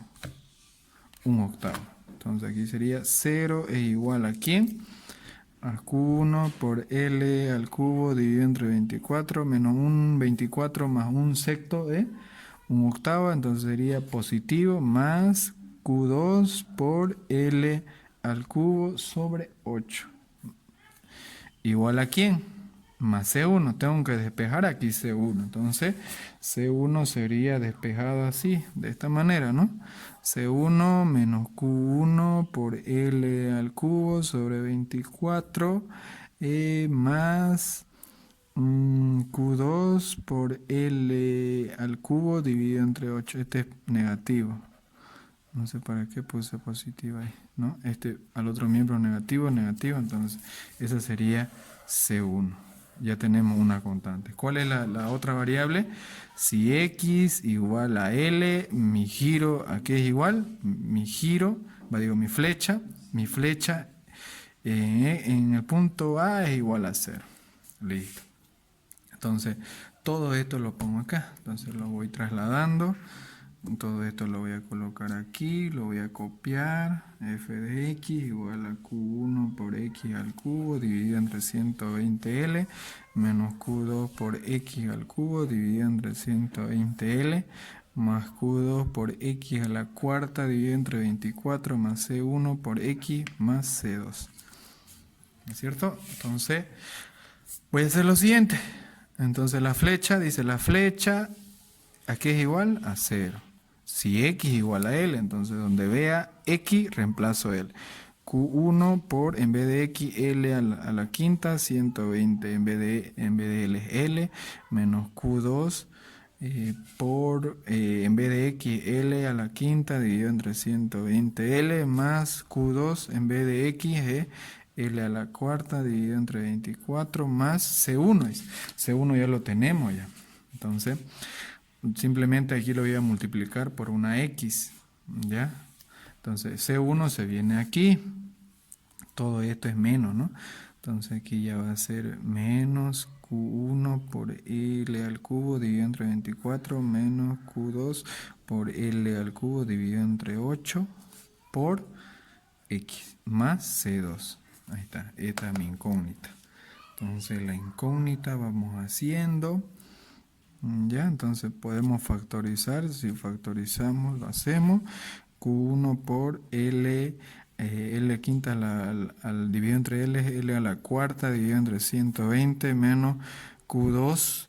un octavo. Entonces aquí sería 0 es igual a ¿quién? A Q1 por L al cubo dividido entre 24 menos un 24 más un sexto de un octavo, entonces sería positivo más Q2 por L al cubo sobre 8. ¿Igual a quién? Más C1. Tengo que despejar aquí C1. Entonces, C1 sería despejado así, de esta manera, ¿no? C1 menos Q1 por L al cubo sobre 24 más Q2 por L al cubo dividido entre 8. Este es negativo. No sé para qué puse positivo ahí, ¿no? Este al otro miembro negativo, negativo, entonces esa sería C1. Ya tenemos una constante. ¿Cuál es la otra variable? Si X igual a L, mi giro, ¿a qué es igual? Mi giro, mi flecha en el punto A es igual a 0. Listo. Entonces, todo esto lo pongo acá. Entonces lo voy trasladando. Todo esto lo voy a colocar aquí, lo voy a copiar. F de X igual a Q1 por X al cubo dividido entre 120L menos Q2 por X al cubo dividido entre 120L más Q2 por X a la cuarta dividido entre 24 más C1 por X más C2. ¿No es cierto? Entonces, voy a hacer lo siguiente. Entonces la flecha, dice la flecha, ¿a qué es igual? A 0. Si X igual a L, entonces donde vea X, reemplazo L. Q1 por, en vez de X, L a la quinta, 120, en vez de L es L, menos Q2 por, en vez de X, L a la quinta, dividido entre 120L, más Q2, en vez de X, es L a la cuarta, dividido entre 24, más C1. C1 ya lo tenemos ya. Entonces, simplemente aquí lo voy a multiplicar por una X, ¿ya? Entonces C1 se viene aquí, todo esto es menos, ¿no? Entonces aquí ya va a ser menos Q1 por L al cubo dividido entre 24 menos Q2 por L al cubo dividido entre 8 por X más C2. Ahí está, esta es mi incógnita. Entonces la incógnita vamos haciendo. Ya, entonces podemos factorizar. Si factorizamos, lo hacemos. Q1 por L, L quinta al dividido entre L, L a la cuarta dividido entre 120 menos Q2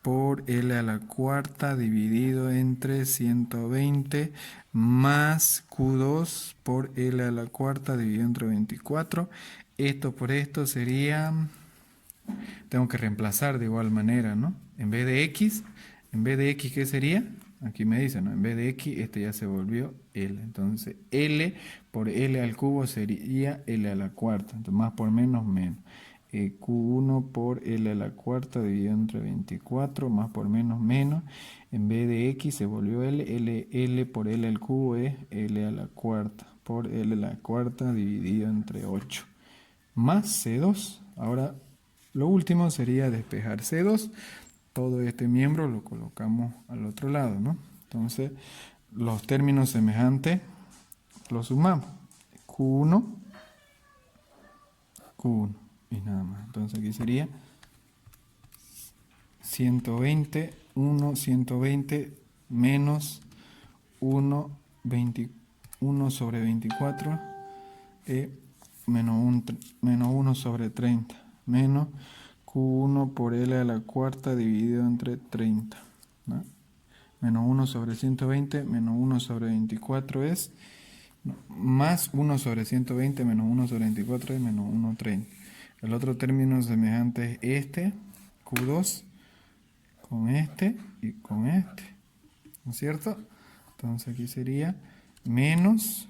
por L a la cuarta dividido entre 120 más Q2 por L a la cuarta dividido entre 24. Esto por esto sería... Tengo que reemplazar de igual manera, ¿no? En vez de X, ¿qué sería? Aquí me dice, ¿no? En vez de X, este ya se volvió L. Entonces, L por L al cubo sería L a la cuarta. Entonces, más por menos, menos. Q1 por L a la cuarta dividido entre 24, más por menos, menos. En vez de X se volvió L por L al cubo es L a la cuarta por L a la cuarta dividido entre 8. Más C2. Ahora, lo último sería despejar C2. Todo este miembro lo colocamos al otro lado, ¿no? Entonces, los términos semejantes los sumamos. Q1, Q1 y nada más. Entonces aquí sería 120, 120 menos 1 sobre 24 menos 1 sobre 30 menos Q1 por L a la cuarta dividido entre 30, ¿no? Menos 1 sobre 120 menos 1 sobre 24 es más 1 sobre 120 menos 1 sobre 24 es menos 1,30. El otro término semejante es este, Q2, con este y con este, ¿no es cierto? Entonces aquí sería menos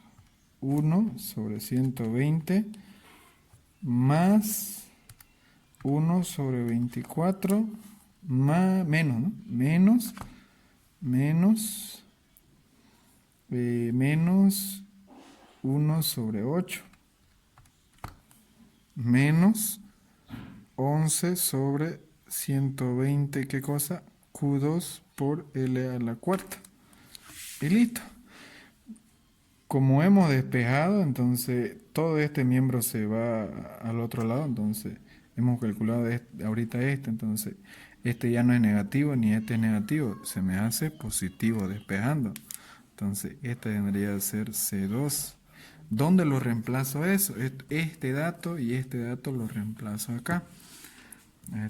1 sobre 120 más 1 sobre 24 más, menos, ¿no? Menos 1 sobre 8 menos 11 sobre 120, ¿qué cosa? Q2 por L a la cuarta. Y listo. Como hemos despejado, entonces todo este miembro se va al otro lado, entonces hemos calculado ahorita entonces este ya no es negativo ni este es negativo, se me hace positivo despejando. Entonces este tendría que ser C2. ¿Dónde lo reemplazo eso? Este dato y este dato lo reemplazo acá. A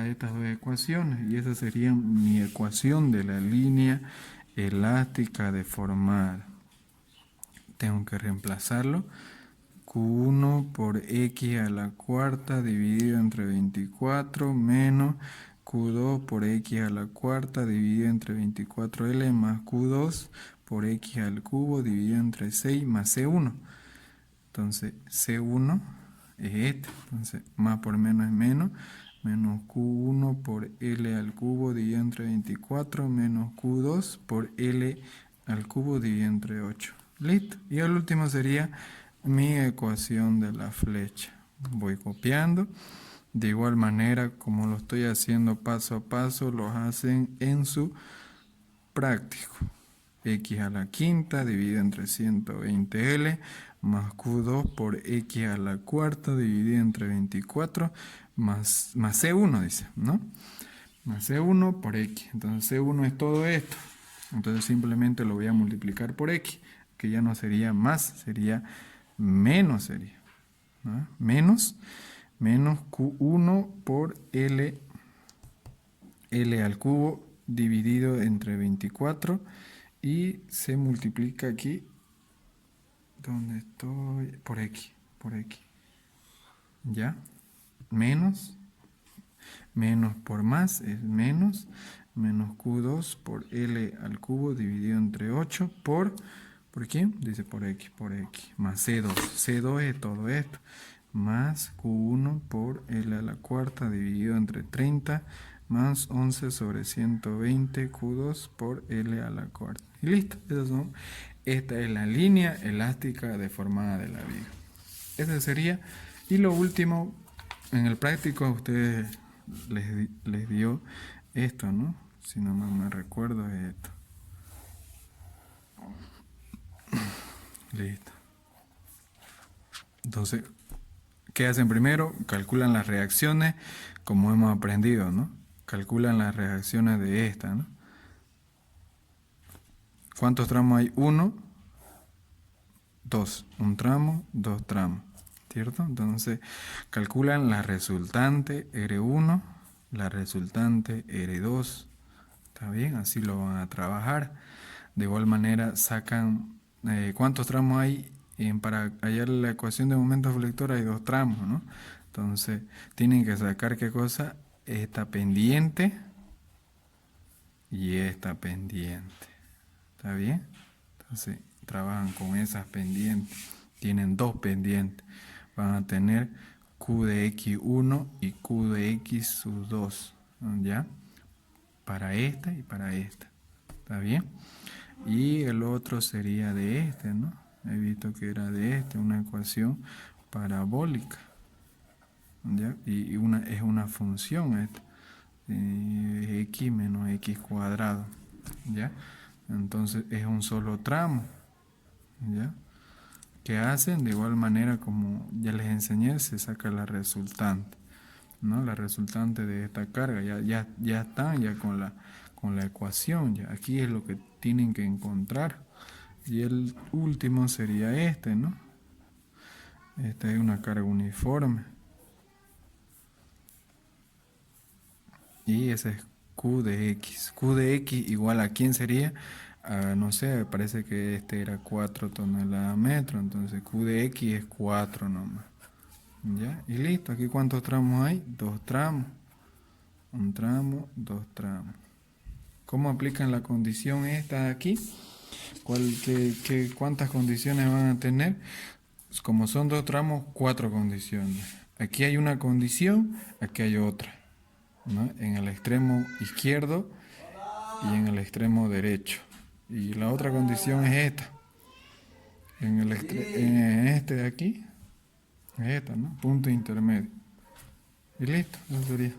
estas dos ecuaciones. Y esa sería mi ecuación de la línea elástica deformada. Tengo que reemplazarlo. Q1 por X a la cuarta dividido entre 24 menos Q2 por X a la cuarta dividido entre 24L más Q2 por X al cubo dividido entre 6 más C1. Entonces C1 es este. Entonces más por menos es menos. Menos Q1 por L al cubo dividido entre 24 menos Q2 por L al cubo dividido entre 8. Listo. Y el último sería mi ecuación de la flecha. Voy copiando. De igual manera, como lo estoy haciendo paso a paso, lo hacen en su práctico. X a la quinta dividido entre 120L más Q2 por X a la cuarta dividido entre 24 más C1, dice, ¿no? Más C1 por X. Entonces C1 es todo esto. Entonces simplemente lo voy a multiplicar por X, que ya no sería más, sería menos, ¿no? Menos Q1 por L al cubo dividido entre 24 y se multiplica aquí, donde estoy, por X, ¿ya? Menos por más es menos Q2 por L al cubo dividido entre 8 ¿por quién? Dice por X, más C2. C2 es todo esto, más Q1 por L a la cuarta dividido entre 30 más 11 sobre 120 Q2 por L a la cuarta. Y listo, esta es la línea elástica deformada de la viga. Ese sería. Y lo último, en el práctico a ustedes les dio esto, ¿no? Si no me recuerdo es esto. Listo. Entonces, ¿qué hacen primero? Calculan las reacciones, como hemos aprendido, ¿no? Calculan las reacciones de esta, ¿no? ¿Cuántos tramos hay? 1, 2. Un tramo, 2 tramos, ¿cierto? Entonces, calculan la resultante R1, la resultante R2. ¿Está bien? Así lo van a trabajar. De igual manera, sacan cuántos tramos hay. Para hallar la ecuación de momento flector hay 2 tramos, ¿no? Entonces, tienen que sacar qué cosa, esta pendiente y esta pendiente. ¿Está bien? Entonces, trabajan con esas pendientes. Tienen 2 pendientes. Van a tener Q de X1 y Q de X sub 2, ¿ya? Para esta y para esta, ¿está bien? Y el otro sería de este, ¿no? He visto que era de este, una ecuación parabólica, ¿ya? Y es una función esta, x menos x cuadrado, ¿ya? Entonces es un solo tramo, ¿ya? Que hacen de igual manera como ya les enseñé, se saca la resultante, ¿no? La resultante de esta carga, ya están ya con la ecuación, ya aquí es lo que tienen que encontrar. Y el último sería este, ¿no? Esta es una carga uniforme. Y ese es Q de X. Q de X igual a quién sería, no sé, parece que este era 4 toneladas metro, entonces Q de X es 4 nomás. ¿Ya? Y listo, aquí cuántos tramos hay, 2 tramos. Un tramo, 2 tramos. ¿Cómo aplican la condición esta aquí? ¿Cuántas condiciones van a tener? Como son 2 tramos, 4 condiciones. Aquí hay una condición, aquí hay otra, ¿no? En el extremo izquierdo y en el extremo derecho. Y la otra condición es esta. En este de aquí, es esta, ¿no? Punto intermedio. Y listo, eso sería.